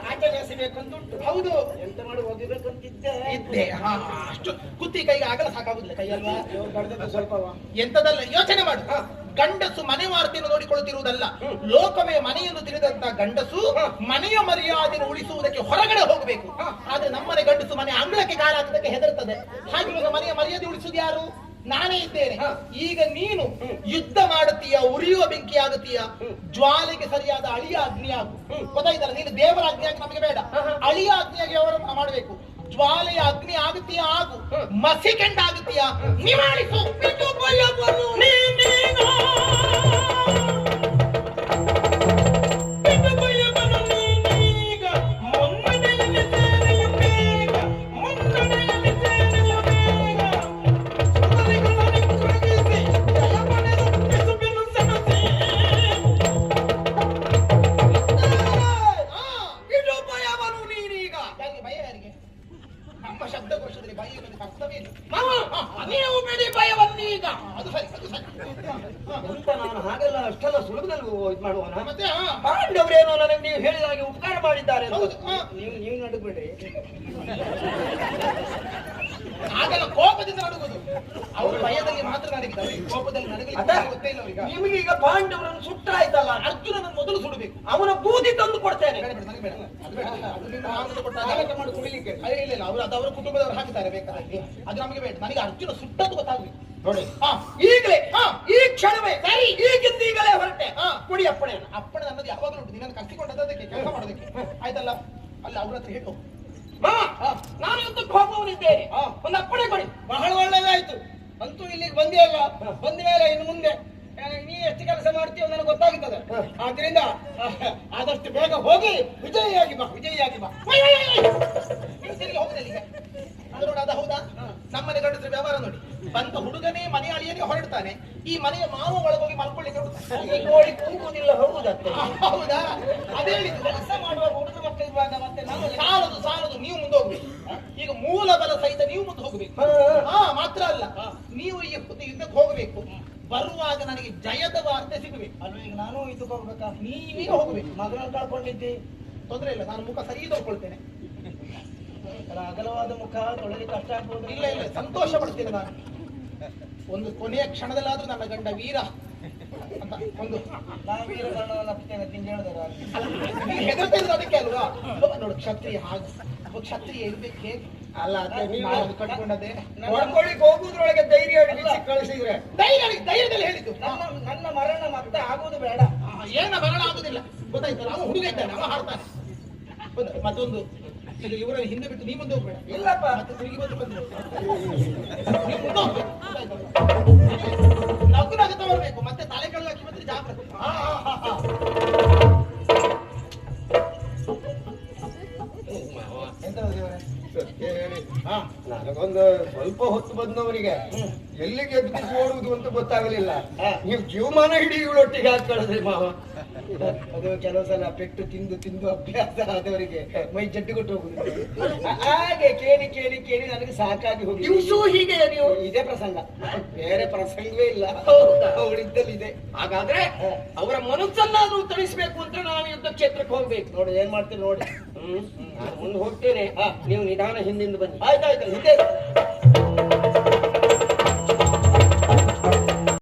ಆಚೆ ಬೆಳೆಸಬೇಕಂತ ಉಂಟು. ಹೌದು. ಎಂತ ಮಾಡಿ ಓದಿಬೇಕಂತಿದ್ದೆ ಇದ್ದೆ. ಅಷ್ಟು ಕುತ್ತಿ ಕೈಗೆ ಆಗಲ್ಲ, ಸಾಕಾಗುದಿಲ್ಲ ಕೈಯಲ್ವಾ? ಸ್ವಲ್ಪವ ಎಂತದಲ್ಲ, ಯೋಚನೆ ಮಾಡು. ಗಂಡಸು ಮನೆ ವಾರ್ತೆಯನ್ನು ನೋಡಿಕೊಳ್ಳುತ್ತಿರುವುದಲ್ಲ, ಲೋಕವೇ ಮನೆಯನ್ನು ತಿಳಿದಂತ ಗಂಡಸು ಮನೆಯ ಮರ್ಯಾದೆಯನ್ನು ಉಳಿಸುವುದಕ್ಕೆ ಹೊರಗಡೆ ಹೋಗಬೇಕು. ಆದ್ರೆ ನಮ್ಮನೆ ಗಂಡಸು ಮನೆ ಅಂಗಳಕ್ಕೆ ಕಾಲ ಹಾಕುವುದಕ್ಕೆ ಹೆದರ್ತದೆ. ಹಾಗೆ ಮನೆಯ ಮರ್ಯಾದೆ ಉಳಿಸುವುದು ಯಾರು? ನಾನೇ ಇದ್ದೇನೆ. ಈಗ ನೀನು ಯುದ್ಧ ಮಾಡುತ್ತೀಯ, ಉರಿಯುವ ಬೆಂಕಿ ಆಗುತ್ತೀಯ, ಜ್ವಾಲೆಗೆ ಸರಿಯಾದ ಅಳಿಯ ಅಗ್ನಿ ಆಗು. ಗೊತ್ತಾಯ್ತಲ್ಲ? ನೀನು ದೇವರ ಅಗ್ನಿ ಆಗಿ ನಮಗೆ ಬೇಡ, ಅಳಿಯ ಅಗ್ನಿಯಾಗಿ ಅವರು ಮಾಡಬೇಕು. ಜ್ವಾಲೆಯ ಅಗ್ನಿ ಆಗುತ್ತೀಯ ಆಗು, ಮಸಿ ಕೆಂಡ ಆಗುತ್ತೀಯ ನಿವಾಳಿಸು. ನಮ್ಮ ಶಬ್ದಕೋಶದಲ್ಲಿ ಭಯ ಇರೋದಕ್ಕೆ ಅರ್ಥವೇ ಇಲ್ಲ. ನೀವು ಬಿಡಿ ಭಯವನ್ನೀಗ. ಅದು ಸರಿ, ಅದು ಸರಿ. ಅಂತ ನಾನು ಹಾಗೆಲ್ಲ ಅಷ್ಟೆಲ್ಲ ಸುಲಭದಲ್ಲಿ ಇದು ಮಾಡುವನ? ಮತ್ತೆ ಪಾಂಡವರೇನೋ ನನಗೆ ನೀವು ಹೇಳಿದ ಹಾಗೆ ಉಪಕಾರ ಮಾಡಿದ್ದಾರೆ. ನೀವು ನಡುಗಬೇಡ್ರಿ. ಹಾಗೆಲ್ಲ ಕೋಪದಿಂದ ನಡುವುದು. ಅವರು ಭಯದಲ್ಲಿ ಮಾತ್ರ ನಡಗಿದ್ದಾರೆ, ಕೋಪದಲ್ಲಿ ನಡಗಲಿಕ್ಕೆ ಗೊತ್ತೇ ಇಲ್ಲ ಅವರಿಗೆ. ನಿಮಗೆ ಈಗ ಪಾಂಡವರನ್ನು ಸುಟ್ಟಾಯ್ತಲ್ಲ, ಅರ್ಜುನನ ಮೊದಲು ಸುಡಬೇಕು. ಅವನ ಬೂದಿ ತಂದು ಕೊಡ್ತೇನೆ. ಮಾಡಿ ಕುಡಿಲಿಕ್ಕೆ ಇಲ್ಲ, ಅವರು ಅದು ಅವರ ಕುಟುಂಬದವರು ಹಾಕಿದ್ದಾರೆ ಬೇಕಾದ್ರೆ. ಅದು ನಮಗೆ ಬೇಡ. ನನಗೆ ಅರ್ಜುನ ಸುಟ್ಟದ್ದು ಗೊತ್ತಾಗಬೇಕು ನೋಡಿ. ಈಗಲೇ ಈ ಕ್ಷಣವೇ ಸರಿ, ಈಗಿಂದೀಗಲೇ ಹೊರಟೆ. ಕೊಡಿ ಅಪ್ಪಣೆ. ಅಪ್ಪಣೆ ನನ್ನದು ಯಾವಾಗಲೂ ಉಂಟು. ನಿನ್ನನ್ನು ಕರ್ಸಿಕೊಂಡದ್ದು ಅದಕ್ಕೆ, ಕೆಲಸ ಮಾಡೋದಕ್ಕೆ. ಆಯ್ತಲ್ಲ? ಅಲ್ಲಿ ಅವ್ರ ಹತ್ರ ಹೇಳು. ನಾನು ಯುದ್ಧಕ್ಕೆ ಹೋಗುವವನಿದ್ದೇನೆ, ಒಂದು ಅಪ್ಪಣೆ ಕೊಡಿ. ಬಹಳ ಒಳ್ಳೆದಾಯ್ತು. ಅಂತೂ ಇಲ್ಲಿಗೆ ಬಂದಿಯಲ್ಲ, ಬಂದ ಮೇಲೆ ಇನ್ನು ಮುಂದೆ ನೀ ಎಷ್ಟು ಕೆಲಸ ಮಾಡ್ತೀಯೋ ನನಗೆ ಗೊತ್ತಾಗುತ್ತದೆ. ಆದ್ರಿಂದ ಆದಷ್ಟು ಬೇಗ ಹೋಗಿ ವಿಜಯಿಯಾಗಿ ಬಾ, ವಿಜಯಿಯಾಗಿ ಬಾ. ಹೋಗುದಿಲ್ಲ ಈಗ. ಅದು ನೋಡಿ ಅದು ಹೌದಾ? ನಮ್ಮನೆ ಗಂಡಸರ ವ್ಯವಹಾರ ನೋಡಿ. ಬಂದ ಹುಡುಗನೇ ಮನೆ ಅಳಿಯನೇ ಹೊರಡ್ತಾನೆ, ಈ ಮನೆಯ ಮಾವ ಒಳಗೋಗಿ ಮಲ್ಕೊಳ್ಳಿಕ್ಕೆ ಹೋಗ್ತಾನೆ. ಈ ಕೋಳಿ ಕೂಗುದಿಲ್ಲ ಹೌದತ್ತೆ. ಹೌದಾ? ಅದೇ ಹೇಳಿದ್ದು. ಕೆಲಸ ಮಾಡುವಾಗ ಹುಡುಗರು ಮಕ್ಕಳು ಇರುವಾಗ ಮತ್ತೆ ನಾವು ಸಾಲದು ನೀವು ಮುಂದೆ ಹೋಗ್ಬೇಕು. ಈಗ ಮೂಲ ಬಲ ಸಹಿತ ನೀವು ಮುಂದೆ ಹೋಗ್ಬೇಕು. ಮಾತ್ರ ಅಲ್ಲ, ನೀವು ಈ ಯುದ್ಧಕ್ಕೆ ಹೋಗಬೇಕು. ಬರುವಾಗ ನನಗೆ ಜಯದ ವಾರ್ತೆ ಸಿಗಬೇಕು. ಅಲ್ವ ಈಗ ನಾನು ಇದಕ್ಕೆ ಹೋಗ್ಬೇಕಾ? ನೀವೀಗ ಹೋಗ್ಬೇಕು. ಮಗನ ಕಳ್ಕೊಂಡಿದ್ದೆ. ತೊಂದ್ರೆ ಇಲ್ಲ, ನಾನು ಮುಖ ಸರಿ ತೊಳ್ಕೊಳ್ತೇನೆ. ಅಲ್ಲ, ಅಗಲವಾದ ಮುಖ ತೊಳೆಯಲಿಕ್ಕೆ ಕಷ್ಟ ಆಗ್ಬೋದು. ಇಲ್ಲ ಸಂತೋಷ ಪಡ್ತೇನೆ ನಾನು. ಒಂದು ಕೊನೆಯ ಕ್ಷಣದಲ್ಲಾದ್ರೂ ನನ್ನ ಗಂಡ ವೀರ ಅಂತ ಒಂದು ನಾನು ವೀರಮರಣವನ್ನು ಅಪ್ತೇನೆ ತಿಂದು ಹೇಳಿದಾರೆ. ನೀವು ಹೆದರ್ತಿರೋದು ಅದಕ್ಕೆ ಅಲ್ವಾ? ನೋಡು, ಕ್ಷತ್ರಿಯ ಹಾಗೆ ಒಬ್ಬ ಕ್ಷತ್ರಿಯ ಇರ್ಬೇಕು ಹೇಗೆ? ಅಲ್ಲ ಅದೇ ನೀವು ನಾನು ಕಟ್ಕೊಂಡದ್ದೇ. ನೋಡ್ಕೊಳ್ಳಿಕ್ಕೆ ಹೋಗುದ್ರೊಳಗೆ ಧೈರ್ಯ ಕಳಿಸಿದ್ರೆ ಧೈರ್ಯದಲ್ಲಿ ಹೇಳಿದ್ದು. ನನ್ನ ಮರಣ ಮತ್ತೆ ಆಗುವುದು ಬೇಡ. ಏನ ಮರಣ ಆಗುದಿಲ್ಲ, ಗೊತ್ತಾಯ್ತಲ್ಲ. ಅವನು ಹುಡುಗ ಇದ್ದಾನೆ, ಅವ ಹಾಡ್ತಾನೆ. ಮತ್ತೊಂದು, ಈಗ ಇವರಲ್ಲಿ ಹಿಂದೆ ಬಿಟ್ಟು ನೀ ಮುಂದೆ ಹೋಗ್ಬೇಡ. ಇಲ್ಲಪ್ಪ, ಮತ್ತೆ ತಿರುಗಿ ಬಂದು ನಗು ನಗುತ್ತಾ ಬರ್ಬೇಕು. ಮತ್ತೆ ತಲೆ ಕೆಳಗೆ ಹಾಕಿ ಮತ್ತೆ ಜಾಗ್ರತೆ. ಎಂತ ದೇವರೇ? ಸತ್ಯ ಹೇಳಿ, ನನಗೊಂದು ಸ್ವಲ್ಪ ಹೊತ್ತು ಬಂದವನಿಗೆ ಎಲ್ಲಿಗೆ ಎದ್ದು ಓಡುವುದು ಅಂತ ಗೊತ್ತಾಗಲಿಲ್ಲ. ನೀವು ಜೀವಮಾನ ಹಿಡಿ ಇವಳೊಟ್ಟಿಗೆ ಹಾಕೊಳ್ಳೋದ್ರಿ ಮಾವ. ಅದು ಕೆಲವು ಸಲ ಪೆಟ್ಟು ತಿಂದು ತಿಂದು ಅಭ್ಯಾಸ ಆದವರಿಗೆ ಮೈ ಜಡ್ಡು ಕೊಟ್ಟು ಹೋಗುದು. ಹಾಗೆ ಕೇಳಿ ಕೇಳಿ ಕೇಳಿ ನನಗೆ ಸಾಕಾಗಿ ಹೋಗಿ ದಿವ್ಸೂ ಹೀಗೆ ನೀವು? ಇದೇ ಪ್ರಸಂಗ, ಬೇರೆ ಪ್ರಸಂಗವೇ ಇಲ್ಲ. ಹೌದಾ? ಅವಳಿದ್ದಲ್ಲಿ ಇದೆ. ಹಾಗಾದ್ರೆ ಅವರ ಮನಸ್ಸನ್ನಾದ್ರೂ ತಣಿಸ್ಬೇಕು ಅಂತ ನಾವು ಯುದ್ಧ ಕ್ಷೇತ್ರಕ್ಕೆ ಹೋಗ್ಬೇಕು. ನೋಡಿ ಏನ್ ಮಾಡ್ತೀನಿ ನೋಡಿ. ನಾನು ಮುಂದೆ ಹೋಗ್ತೇನೆ, ನೀವು ನಿಧಾನ ಹಿಂದಿಂದ ಬನ್ನಿ. ಆಯ್ತಾಯ್ತು, ಹಿಂದೆ